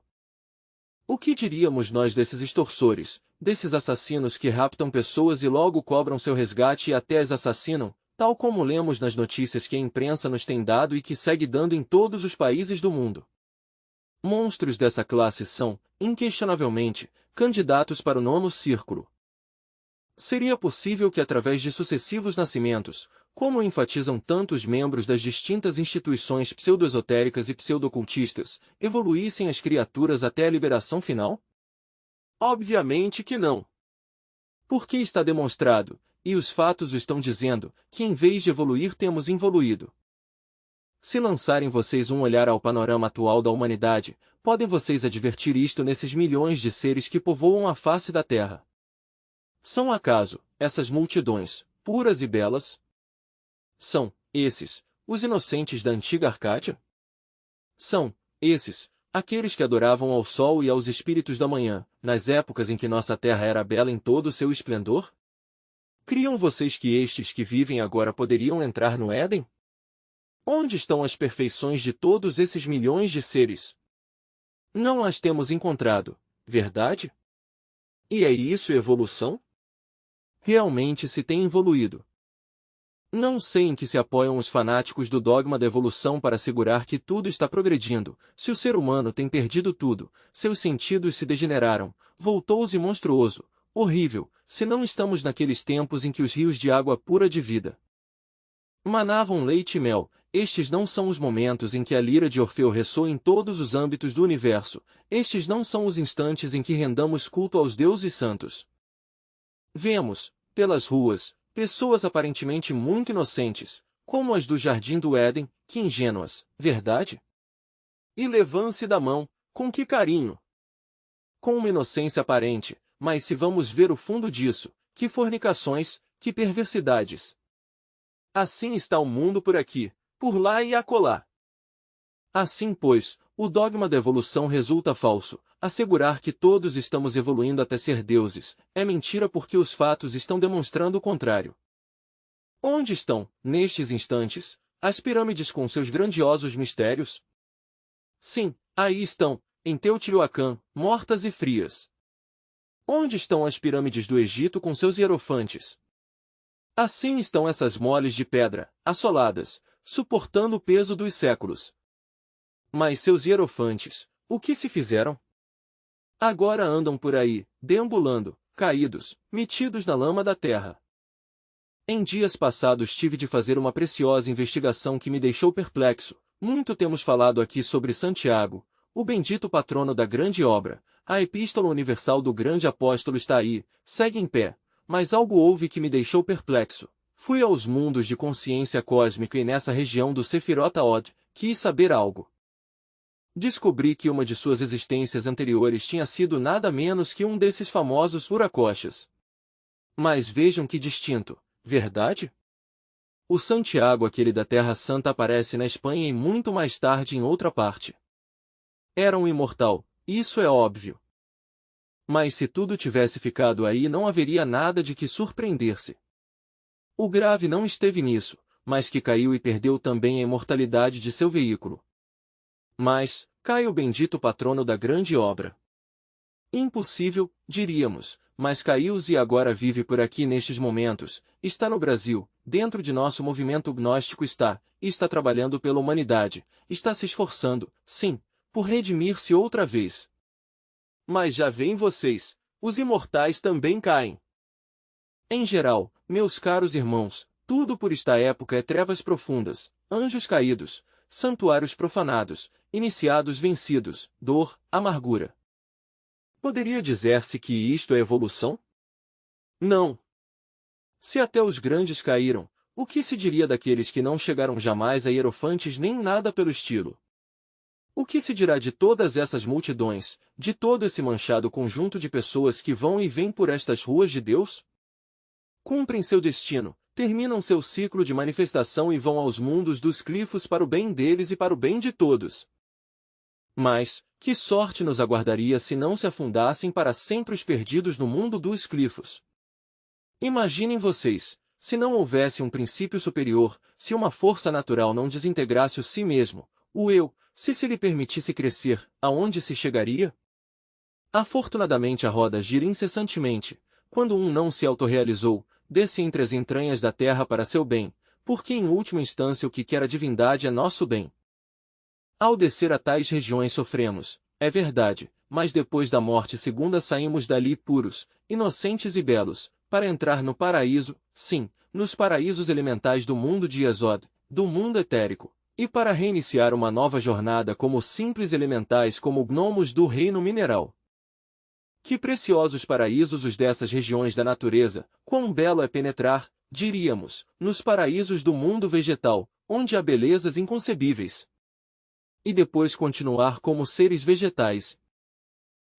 O que diríamos nós desses extorsores, desses assassinos que raptam pessoas e logo cobram seu resgate e até as assassinam, tal como lemos nas notícias que a imprensa nos tem dado e que segue dando em todos os países do mundo? Monstros dessa classe são, inquestionavelmente, candidatos para o nono círculo. Seria possível que através de sucessivos nascimentos, como enfatizam tantos membros das distintas instituições pseudo-esotéricas e pseudo-ocultistas, evoluíssem as criaturas até a liberação final? Obviamente que não. Porque está demonstrado, e os fatos o estão dizendo, que em vez de evoluir temos involuído. Se lançarem vocês um olhar ao panorama atual da humanidade, podem vocês advertir isto nesses milhões de seres que povoam a face da Terra. São acaso, essas multidões, puras e belas? São, esses, os inocentes da antiga Arcádia? São, esses, aqueles que adoravam ao sol e aos espíritos da manhã, nas épocas em que nossa terra era bela em todo o seu esplendor? Criam vocês que estes que vivem agora poderiam entrar no Éden? Onde estão as perfeições de todos esses milhões de seres? Não as temos encontrado, verdade? E é isso evolução? Realmente se tem evoluído. Não sei em que se apoiam os fanáticos do dogma da evolução para assegurar que tudo está progredindo, se o ser humano tem perdido tudo, seus sentidos se degeneraram, voltou-se monstruoso, horrível, se não estamos naqueles tempos em que os rios de água pura de vida manavam leite e mel. Estes não são os momentos em que a lira de Orfeu ressoa em todos os âmbitos do universo, estes não são os instantes em que rendamos culto aos deuses santos. Vemos, pelas ruas, pessoas aparentemente muito inocentes, como as do Jardim do Éden, que ingênuas, verdade? E levance da mão, com que carinho! Com uma inocência aparente, mas se vamos ver o fundo disso, que fornicações, que perversidades! Assim está o mundo por aqui, por lá e acolá. Assim, pois, o dogma da evolução resulta falso. Assegurar que todos estamos evoluindo até ser deuses é mentira porque os fatos estão demonstrando o contrário. Onde estão, nestes instantes, as pirâmides com seus grandiosos mistérios? Sim, aí estão, em Teotihuacan, mortas e frias. Onde estão as pirâmides do Egito com seus hierofantes? Assim estão essas moles de pedra, assoladas, suportando o peso dos séculos. Mas seus hierofantes, o que se fizeram? Agora andam por aí, deambulando, caídos, metidos na lama da terra. Em dias passados tive de fazer uma preciosa investigação que me deixou perplexo. Muito temos falado aqui sobre Santiago, o bendito patrono da grande obra. A Epístola Universal do grande apóstolo está aí, segue em pé. Mas algo houve que me deixou perplexo. Fui aos mundos de consciência cósmica e nessa região do Sefirot Od, quis saber algo. Descobri que uma de suas existências anteriores tinha sido nada menos que um desses famosos uracochas. Mas vejam que distinto, verdade? O Santiago, aquele da Terra Santa, aparece na Espanha e muito mais tarde em outra parte. Era um imortal, isso é óbvio. Mas se tudo tivesse ficado aí não haveria nada de que surpreender-se. O grave não esteve nisso, mas que caiu e perdeu também a imortalidade de seu veículo. Mas, cai o bendito patrono da grande obra. Impossível, diríamos, mas caiu-se e agora vive por aqui nestes momentos, está no Brasil, dentro de nosso movimento gnóstico está trabalhando pela humanidade, está se esforçando, sim, por redimir-se outra vez. Mas já veem vocês, os imortais também caem. Em geral, meus caros irmãos, tudo por esta época é trevas profundas, anjos caídos, santuários profanados, iniciados vencidos, dor, amargura. Poderia dizer-se que isto é evolução? Não. Se até os grandes caíram, o que se diria daqueles que não chegaram jamais a hierofantes nem nada pelo estilo? O que se dirá de todas essas multidões, de todo esse manchado conjunto de pessoas que vão e vêm por estas ruas de Deus? Cumprem seu destino, terminam seu ciclo de manifestação e vão aos mundos dos clifos para o bem deles e para o bem de todos. Mas, que sorte nos aguardaria se não se afundassem para sempre os perdidos no mundo dos clifos? Imaginem vocês, se não houvesse um princípio superior, se uma força natural não desintegrasse o si mesmo, o eu, se lhe permitisse crescer, aonde se chegaria? Afortunadamente a roda gira incessantemente, quando um não se autorrealizou, desce entre as entranhas da terra para seu bem, porque em última instância o que quer a divindade é nosso bem. Ao descer a tais regiões sofremos, é verdade, mas depois da morte segunda saímos dali puros, inocentes e belos, para entrar no paraíso, sim, nos paraísos elementais do mundo de Yesod, do mundo etérico, e para reiniciar uma nova jornada como simples elementais como gnomos do reino mineral. Que preciosos paraísos os dessas regiões da natureza, quão belo é penetrar, diríamos, nos paraísos do mundo vegetal, onde há belezas inconcebíveis. E depois continuar como seres vegetais,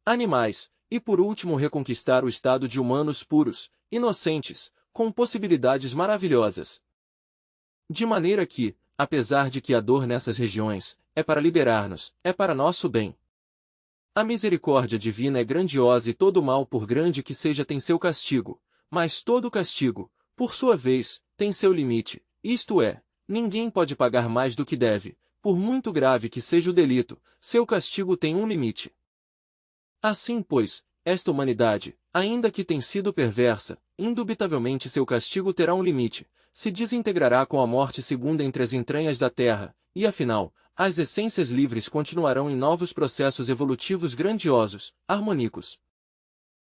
animais, e por último reconquistar o estado de humanos puros, inocentes, com possibilidades maravilhosas. De maneira que, apesar de que a dor nessas regiões, é para liberar-nos, é para nosso bem. A misericórdia divina é grandiosa e todo mal por grande que seja tem seu castigo, mas todo castigo, por sua vez, tem seu limite, isto é, ninguém pode pagar mais do que deve, por muito grave que seja o delito, seu castigo tem um limite. Assim, pois, esta humanidade, ainda que tenha sido perversa, indubitavelmente seu castigo terá um limite, se desintegrará com a morte segunda entre as entranhas da terra, e afinal, as essências livres continuarão em novos processos evolutivos grandiosos, harmônicos.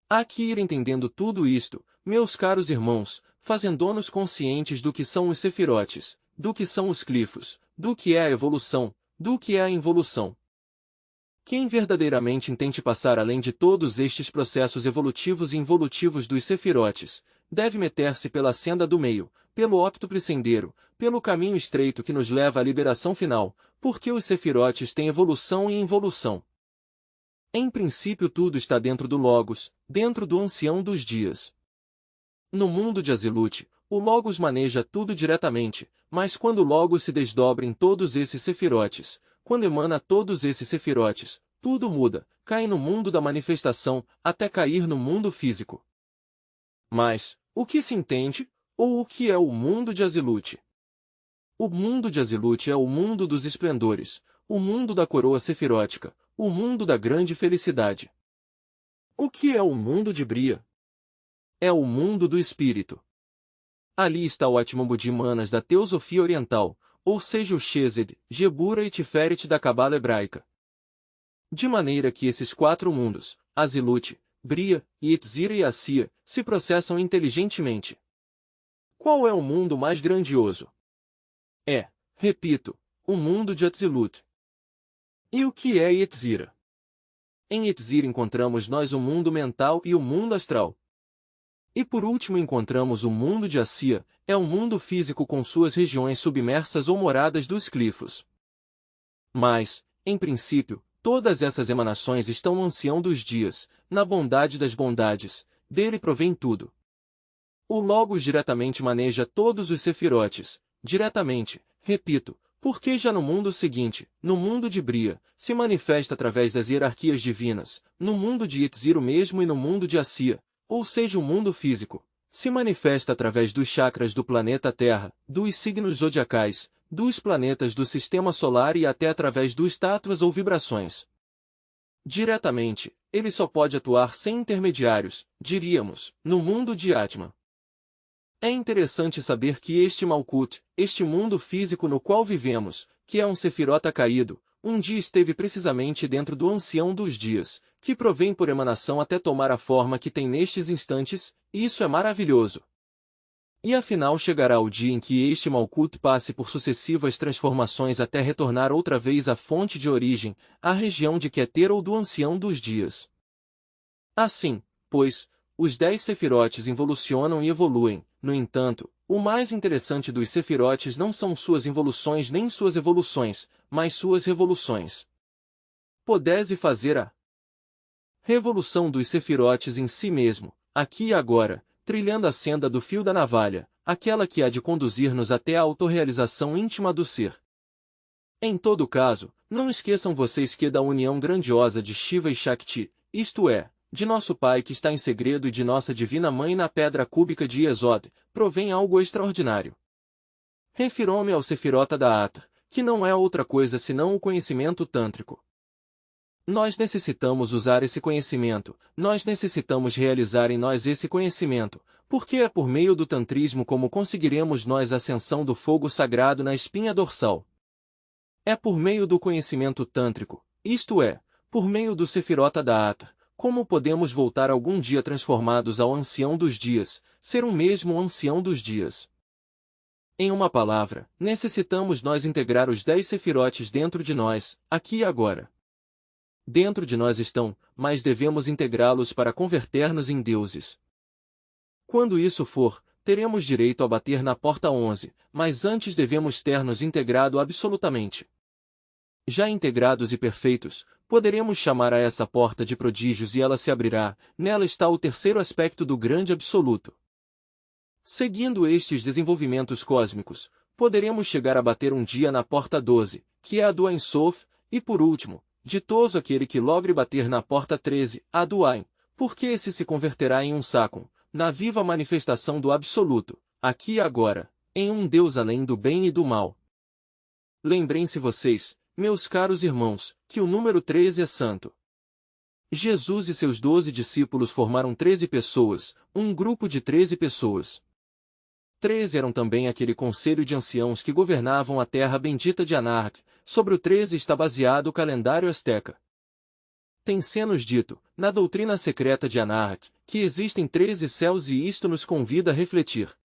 Há que ir entendendo tudo isto, meus caros irmãos, fazendo-nos conscientes do que são os sefirotes, do que são os clifos, do que é a evolução, do que é a involução. Quem verdadeiramente intente passar além de todos estes processos evolutivos e involutivos dos sefirotes, deve meter-se pela senda do meio, pelo óctuple sendeiro, pelo caminho estreito que nos leva à liberação final, porque os sefirotes têm evolução e involução. Em princípio tudo está dentro do Logos, dentro do ancião dos dias. No mundo de Azilut, o Logos maneja tudo diretamente, mas quando o Logos se desdobra em todos esses sefirotes, quando emana todos esses sefirotes, tudo muda, cai no mundo da manifestação, até cair no mundo físico. Mas, o que se entende, ou o que é o mundo de Azilut? O mundo de Azilut é o mundo dos esplendores, o mundo da coroa sefirótica, o mundo da grande felicidade. O que é o mundo de Bria? É o mundo do espírito. Ali está o Atmobudi Manas da teosofia oriental, ou seja o Chesed, Gebura e Tiferet da cabala hebraica. De maneira que esses quatro mundos, Azilut, Bria, Yetzira e Assia, se processam inteligentemente. Qual é o mundo mais grandioso? É, repito, o mundo de Azilut. E o que é Yetzira? Em Yetzira encontramos nós o mundo mental e o mundo astral. E por último encontramos o mundo de Assia, é um mundo físico com suas regiões submersas ou moradas dos clifos. Mas, em princípio, todas essas emanações estão no ancião dos dias, na bondade das bondades, dele provém tudo. O Logos diretamente maneja todos os sefirotes, diretamente, repito, porque já no mundo seguinte, no mundo de Bria, se manifesta através das hierarquias divinas, no mundo de Yetzira mesmo e no mundo de Assia, ou seja o mundo físico, se manifesta através dos chakras do planeta Terra, dos signos zodiacais, dos planetas do sistema solar e até através dos tátuas ou vibrações. Diretamente, ele só pode atuar sem intermediários, diríamos, no mundo de Atman. É interessante saber que este Malkut, este mundo físico no qual vivemos, que é um sefirota caído, um dia esteve precisamente dentro do ancião dos dias, que provém por emanação até tomar a forma que tem nestes instantes, e isso é maravilhoso. E afinal chegará o dia em que este Malkut passe por sucessivas transformações até retornar outra vez à fonte de origem, à região de Keter ou do ancião dos dias. Assim, pois, os 10 sefirotes involucionam e evoluem. No entanto, o mais interessante dos sefirotes não são suas involuções nem suas evoluções, mas suas revoluções. Podese fazer a revolução dos sefirotes em si mesmo, aqui e agora, trilhando a senda do fio da navalha, aquela que há de conduzir-nos até a autorrealização íntima do ser. Em todo caso, não esqueçam vocês que da união grandiosa de Shiva e Shakti, isto é, de nosso Pai que está em segredo e de nossa Divina Mãe na pedra cúbica de Yesod, provém algo extraordinário. Refiro-me ao Sefirota da Ata, que não é outra coisa senão o conhecimento tântrico. Nós necessitamos usar esse conhecimento, nós necessitamos realizar em nós esse conhecimento, porque é por meio do tantrismo como conseguiremos nós a ascensão do fogo sagrado na espinha dorsal. É por meio do conhecimento tântrico, isto é, por meio do Sefirota da Ata, como podemos voltar algum dia transformados ao ancião dos dias, ser um mesmo ancião dos dias. Em uma palavra, necessitamos nós integrar os 10 sefirotes dentro de nós, aqui e agora. Dentro de nós estão, mas devemos integrá-los para converter-nos em deuses. Quando isso for, teremos direito a bater na porta 11, mas antes devemos ter-nos integrado absolutamente. Já integrados e perfeitos, poderemos chamar a essa porta de prodígios e ela se abrirá, nela está o terceiro aspecto do grande absoluto. Seguindo estes desenvolvimentos cósmicos, poderemos chegar a bater um dia na porta 12, que é a do Ein Sof, e por último, ditoso aquele que logre bater na porta 13, a do Ein, porque esse se converterá em um Sakon, na viva manifestação do absoluto, aqui e agora, em um Deus além do bem e do mal. Lembrem-se vocês, meus caros irmãos, que o número 13 é santo. Jesus e seus 12 discípulos formaram 13 pessoas, um grupo de 13 pessoas. 13 eram também aquele conselho de anciãos que governavam a terra bendita de Anark, sobre o 13 está baseado o calendário asteca. Tem-se-nos dito, na doutrina secreta de Anark, que existem 13 céus e isto nos convida a refletir.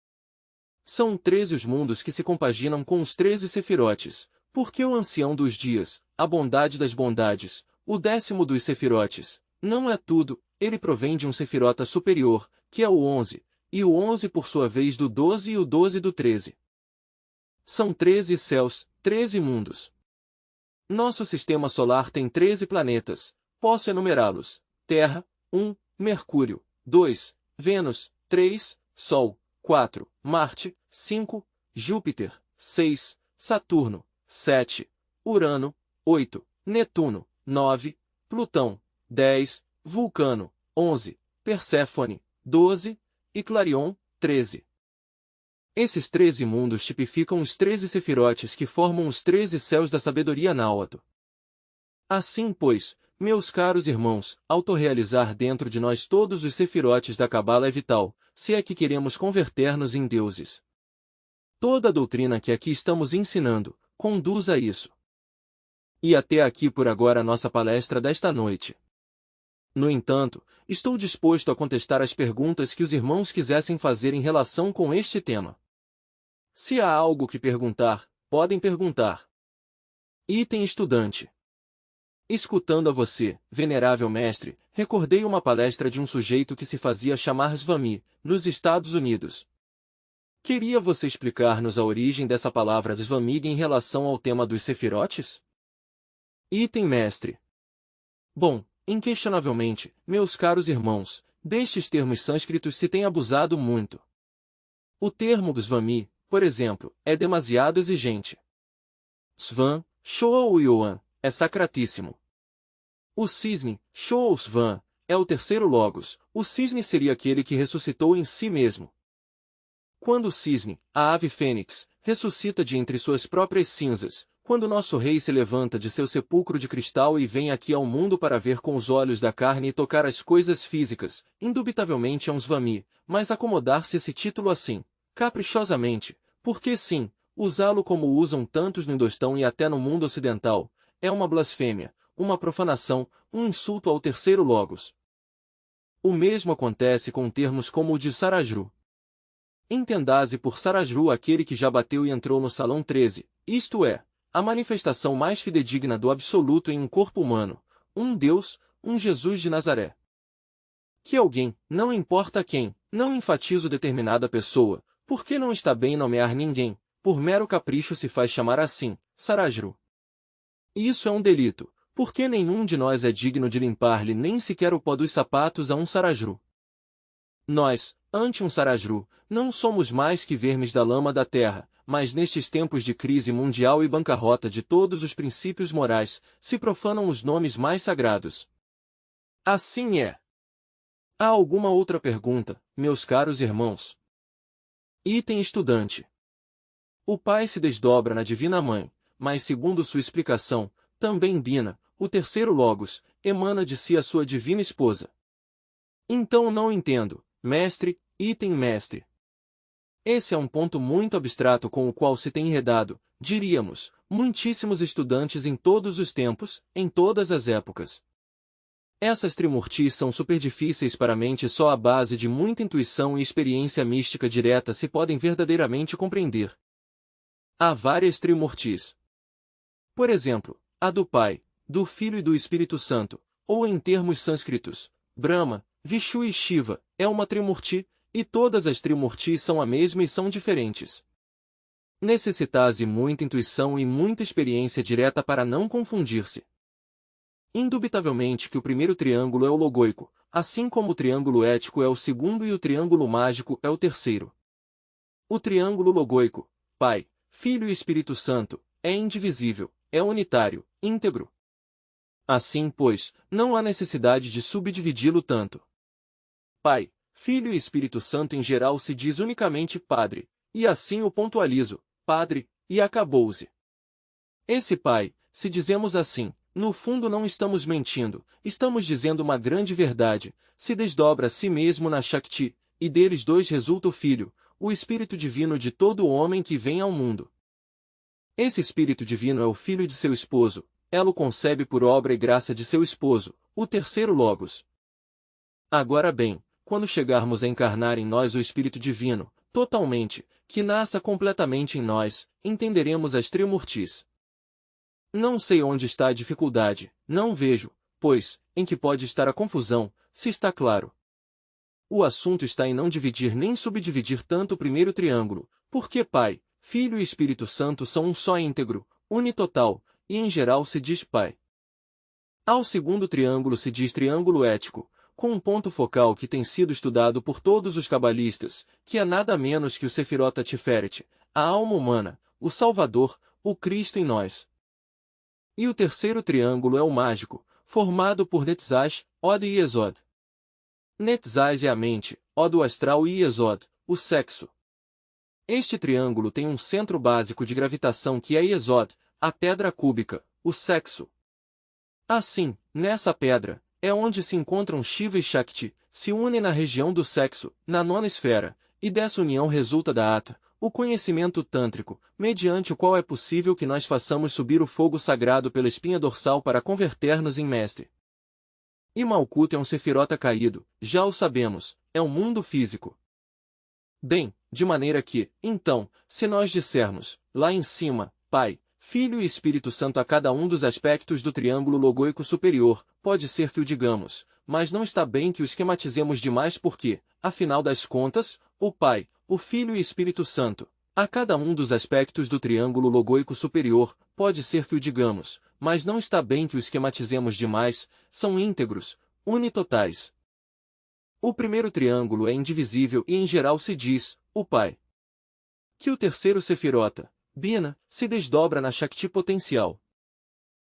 São 13 os mundos que se compaginam com os 13 sefirotes, porque o ancião dos dias, a bondade das bondades, o 10º dos sefirotes, não é tudo, ele provém de um sefirota superior, que é o 11, e o 11 por sua vez do 12 e o 12 do 13. São 13 céus, 13 mundos. Nosso sistema solar tem 13 planetas, posso enumerá-los: Terra, 1, Mercúrio, 2, Vênus, 3, Sol, 4, Marte, 5, Júpiter, 6, Saturno, 7, Urano, 8, Netuno, 9, Plutão, 10, Vulcano, 11, Perséfone, 12, e Clarion, 13. Esses 13 mundos tipificam os 13 sefirotes que formam os 13 céus da sabedoria náuato. Assim, pois, meus caros irmãos, autorrealizar dentro de nós todos os sefirotes da Cabala é vital, se é que queremos converter-nos em deuses. Toda a doutrina que aqui estamos ensinando, conduz a isso. E até aqui por agora a nossa palestra desta noite. No entanto, estou disposto a contestar as perguntas que os irmãos quisessem fazer em relação com este tema. Se há algo que perguntar, podem perguntar. Item estudante. Escutando a você, venerável mestre, recordei uma palestra de um sujeito que se fazia chamar Swami, nos Estados Unidos. Queria você explicar-nos a origem dessa palavra Swami em relação ao tema dos sefirotes? Item mestre. Bom, inquestionavelmente, meus caros irmãos, destes termos sânscritos se tem abusado muito. O termo do Swami, por exemplo, é demasiado exigente. Svan, Shoa ou Yoan, é sacratíssimo. O cisne, Shoa ou Svan, é o terceiro logos. O cisne seria aquele que ressuscitou em si mesmo. Quando o cisne, a ave fênix, ressuscita de entre suas próprias cinzas, quando nosso rei se levanta de seu sepulcro de cristal e vem aqui ao mundo para ver com os olhos da carne e tocar as coisas físicas, indubitavelmente é um Swami, mas acomodar-se esse título assim, caprichosamente, porque sim, usá-lo como usam tantos no Indostão e até no mundo ocidental, é uma blasfêmia, uma profanação, um insulto ao terceiro logos. O mesmo acontece com termos como o de Sarajru. Entendase por Sarajru aquele que já bateu e entrou no salão 13, isto é, a manifestação mais fidedigna do absoluto em um corpo humano, um Deus, um Jesus de Nazaré. Que alguém, não importa quem, não enfatizo determinada pessoa, porque não está bem nomear ninguém, por mero capricho se faz chamar assim, Sarajru. Isso é um delito, porque nenhum de nós é digno de limpar-lhe nem sequer o pó dos sapatos a um Sarajru. Nós, ante um Sarajru, não somos mais que vermes da lama da terra, mas nestes tempos de crise mundial e bancarrota de todos os princípios morais, se profanam os nomes mais sagrados. Assim é. Há alguma outra pergunta, meus caros irmãos? Item estudante. O Pai se desdobra na Divina Mãe, mas segundo sua explicação, também Bina, o terceiro Logos, emana de si a sua divina esposa. Então não entendo, mestre, item mestre. Esse é um ponto muito abstrato com o qual se tem enredado, diríamos, muitíssimos estudantes em todos os tempos, em todas as épocas. Essas trimurtis são super difíceis para a mente, só à base de muita intuição e experiência mística direta se podem verdadeiramente compreender. Há várias trimurtis. Por exemplo, a do Pai, do Filho e do Espírito Santo, ou em termos sânscritos, Brahma, Vishnu e Shiva, é uma trimurti, e todas as trimurtis são a mesma e são diferentes. Necessitase muita intuição e muita experiência direta para não confundir-se. Indubitavelmente que o primeiro triângulo é o logoico, assim como o triângulo ético é o segundo e o triângulo mágico é o terceiro. O triângulo logoico, Pai, Filho e Espírito Santo, é indivisível, é unitário, íntegro. Assim, pois, não há necessidade de subdividi-lo tanto. Pai, Filho e Espírito Santo em geral se diz unicamente Padre, e assim o pontualizo, Padre, e acabou-se. Esse Pai, se dizemos assim, no fundo não estamos mentindo, estamos dizendo uma grande verdade, se desdobra a si mesmo na Shakti, e deles dois resulta o Filho, o Espírito Divino de todo homem que vem ao mundo. Esse Espírito Divino é o Filho de seu esposo, ela o concebe por obra e graça de seu esposo, o terceiro Logos. Agora bem, quando chegarmos a encarnar em nós o Espírito Divino, totalmente, que nasça completamente em nós, entenderemos as trimurtis. Não sei onde está a dificuldade, não vejo, pois, em que pode estar a confusão, se está claro. O assunto está em não dividir nem subdividir tanto o primeiro triângulo, porque Pai, Filho e Espírito Santo são um só íntegro, unitotal, e em geral se diz Pai. Ao segundo triângulo se diz triângulo ético, com um ponto focal que tem sido estudado por todos os cabalistas, que é nada menos que o Sefirot Tiferet, a alma humana, o Salvador, o Cristo em nós. E o terceiro triângulo é o mágico, formado por Netzach, Od e Yesod. Netzach é a mente, Od o astral e Yesod, o sexo. Este triângulo tem um centro básico de gravitação que é Yesod, a pedra cúbica, o sexo. Assim, nessa pedra, é onde se encontram Shiva e Shakti, se unem na região do sexo, na nona esfera, e dessa união resulta da Ata, o conhecimento tântrico, mediante o qual é possível que nós façamos subir o fogo sagrado pela espinha dorsal para converter-nos em mestre. E Malkuth é um sefirota caído, já o sabemos, é um mundo físico. Bem, de maneira que, então, se nós dissermos, lá em cima, Pai, Filho e Espírito Santo a cada um dos aspectos do triângulo logoico superior, pode ser que o digamos, mas não está bem que o esquematizemos demais porque, afinal das contas, o Pai, o Filho e Espírito Santo, a cada um dos aspectos do triângulo logoico superior, pode ser que o digamos, mas não está bem que o esquematizemos demais, são íntegros, unitotais. O primeiro triângulo é indivisível e em geral se diz, o Pai. Que o terceiro sefirota, Bina, se desdobra na Shakti potencial.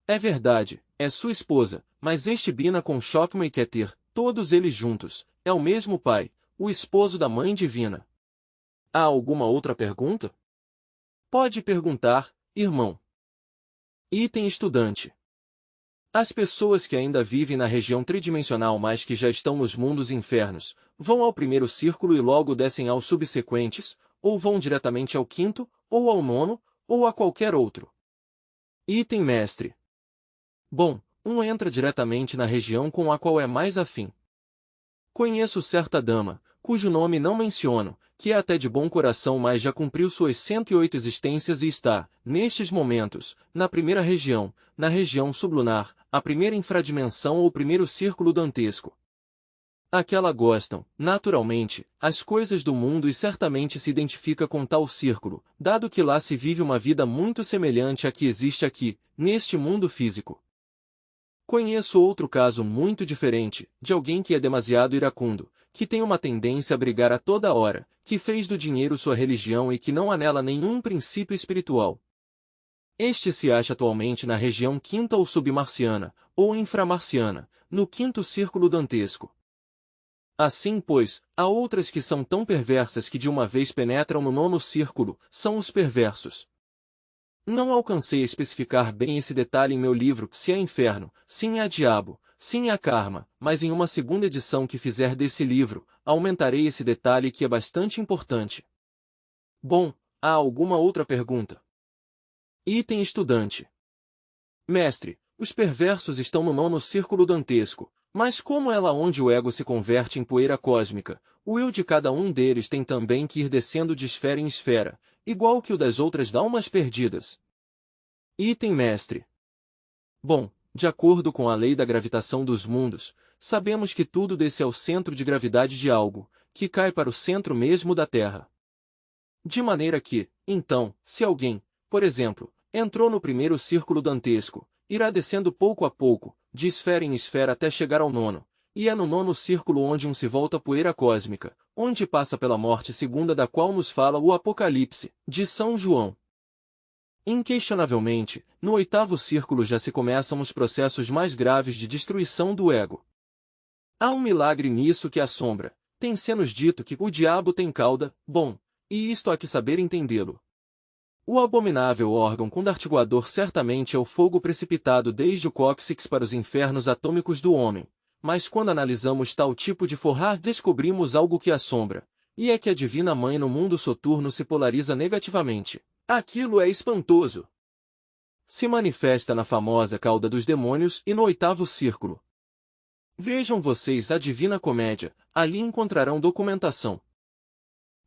É verdade, é sua esposa, mas este Bina com Shokma e Keter, todos eles juntos, é o mesmo Pai, o esposo da Mãe Divina. Há alguma outra pergunta? Pode perguntar, irmão. Item estudante. As pessoas que ainda vivem na região tridimensional mas que já estão nos mundos infernos, vão ao primeiro círculo e logo descem aos subsequentes, ou vão diretamente ao quinto, ou ao nono, ou a qualquer outro. Item mestre. Bom, um entra diretamente na região com a qual é mais afim. Conheço certa dama, cujo nome não menciono, que é até de bom coração mas já cumpriu suas 108 existências e está, nestes momentos, na primeira região, na região sublunar, a primeira infradimensão ou primeiro círculo dantesco. Aquela gostam, naturalmente, as coisas do mundo e certamente se identifica com tal círculo, dado que lá se vive uma vida muito semelhante à que existe aqui, neste mundo físico. Conheço outro caso muito diferente, de alguém que é demasiado iracundo, que tem uma tendência a brigar a toda hora, que fez do dinheiro sua religião e que não anela nenhum princípio espiritual. Este se acha atualmente na região quinta ou submarciana, ou inframarciana, no quinto círculo dantesco. Assim, pois, há outras que são tão perversas que de uma vez penetram no nono círculo, são os perversos. Não alcancei a especificar bem esse detalhe em meu livro Se é Inferno, Sim há Diabo, Sim há Karma, mas em uma segunda edição que fizer desse livro, aumentarei esse detalhe que é bastante importante. Bom, há alguma outra pergunta? Item estudante. Mestre, os perversos estão no nono círculo dantesco, mas como é lá onde o ego se converte em poeira cósmica, o eu de cada um deles tem também que ir descendo de esfera em esfera, igual que o das outras almas perdidas. Item mestre. Bom, de acordo com a lei da gravitação dos mundos, sabemos que tudo desce ao centro de gravidade de algo, que cai para o centro mesmo da Terra. De maneira que, então, se alguém, por exemplo, entrou no primeiro círculo dantesco, irá descendo pouco a pouco, de esfera em esfera até chegar ao nono, e é no nono círculo onde se volta a poeira cósmica, onde passa pela morte segunda da qual nos fala o Apocalipse, de São João. Inquestionavelmente, no oitavo círculo já se começam os processos mais graves de destruição do ego. Há um milagre nisso que assombra, tem-se-nos dito que o diabo tem cauda, bom, e isto há que saber entendê-lo. O abominável órgão condartiguador certamente é o fogo precipitado desde o cóccix para os infernos atômicos do homem, mas quando analisamos tal tipo de forrar descobrimos algo que assombra, e é que a Divina Mãe no mundo soturno se polariza negativamente. Aquilo é espantoso. Se manifesta na famosa cauda dos demônios e no oitavo círculo. Vejam vocês a Divina Comédia, ali encontrarão documentação.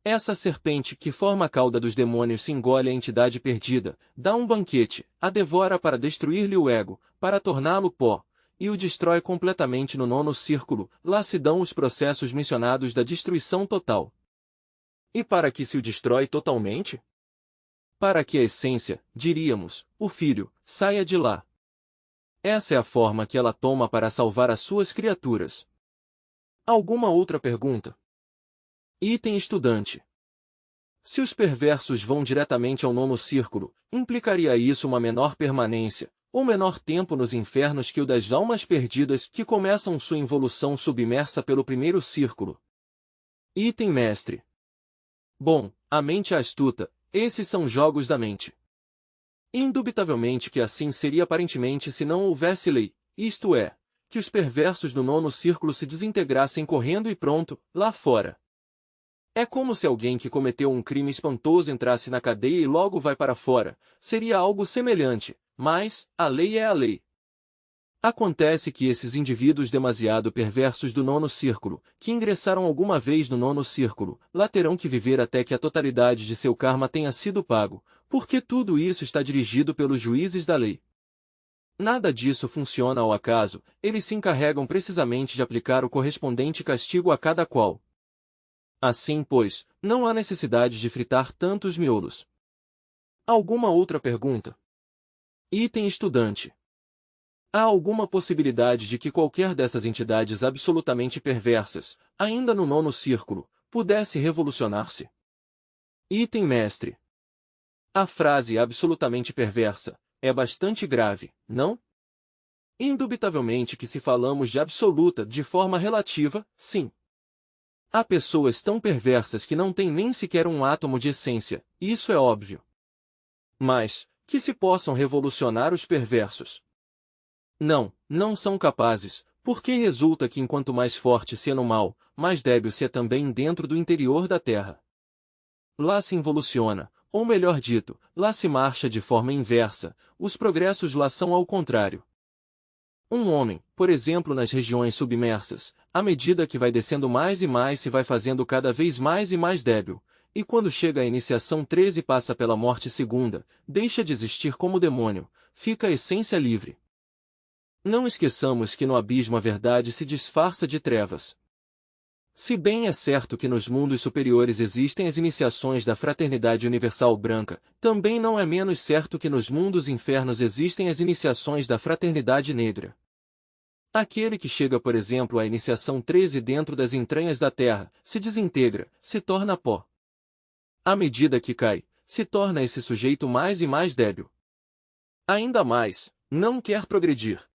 Essa serpente que forma a cauda dos demônios se engole a entidade perdida, dá um banquete, a devora para destruir-lhe o ego, para torná-lo pó, e o destrói completamente no nono círculo, lá se dão os processos mencionados da destruição total. E para que se o destrói totalmente? Para que a essência, diríamos, o Filho, saia de lá. Essa é a forma que ela toma para salvar as suas criaturas. Alguma outra pergunta? Item estudante. Se os perversos vão diretamente ao nono círculo, implicaria isso uma menor permanência, ou menor tempo nos infernos que o das almas perdidas que começam sua involução submersa pelo primeiro círculo. Item mestre. Bom, a mente é astuta, esses são jogos da mente. Indubitavelmente que assim seria aparentemente se não houvesse lei, isto é, que os perversos do nono círculo se desintegrassem correndo e pronto, lá fora. É como se alguém que cometeu um crime espantoso entrasse na cadeia e logo vai para fora, seria algo semelhante, mas a lei é a lei. Acontece que esses indivíduos demasiado perversos do nono círculo, que ingressaram alguma vez no nono círculo, lá terão que viver até que a totalidade de seu karma tenha sido pago, porque tudo isso está dirigido pelos juízes da lei. Nada disso funciona ao acaso, eles se encarregam precisamente de aplicar o correspondente castigo a cada qual. Assim, pois, não há necessidade de fritar tantos miolos. Alguma outra pergunta? Item estudante. Há alguma possibilidade de que qualquer dessas entidades absolutamente perversas, ainda no nono círculo, pudesse revolucionar-se? Item mestre. A frase absolutamente perversa é bastante grave, não? Indubitavelmente que se falamos de absoluta de forma relativa, sim. Há pessoas tão perversas que não têm nem sequer um átomo de essência, isso é óbvio. Mas, que se possam revolucionar os perversos. Não, não são capazes, porque resulta que enquanto mais forte se é no mal, mais débil se é também dentro do interior da Terra. Lá se involuciona, ou melhor dito, lá se marcha de forma inversa, os progressos lá são ao contrário. Um homem, por exemplo nas regiões submersas, à medida que vai descendo mais e mais se vai fazendo cada vez mais e mais débil, e quando chega à iniciação 13 e passa pela morte segunda, deixa de existir como demônio, fica a essência livre. Não esqueçamos que no abismo a verdade se disfarça de trevas. Se bem é certo que nos mundos superiores existem as iniciações da Fraternidade Universal Branca, também não é menos certo que nos mundos infernos existem as iniciações da Fraternidade Negra. Aquele que chega, por exemplo, à iniciação 13 dentro das entranhas da Terra, se desintegra, se torna pó. À medida que cai, se torna esse sujeito mais e mais débil. Ainda mais, não quer progredir.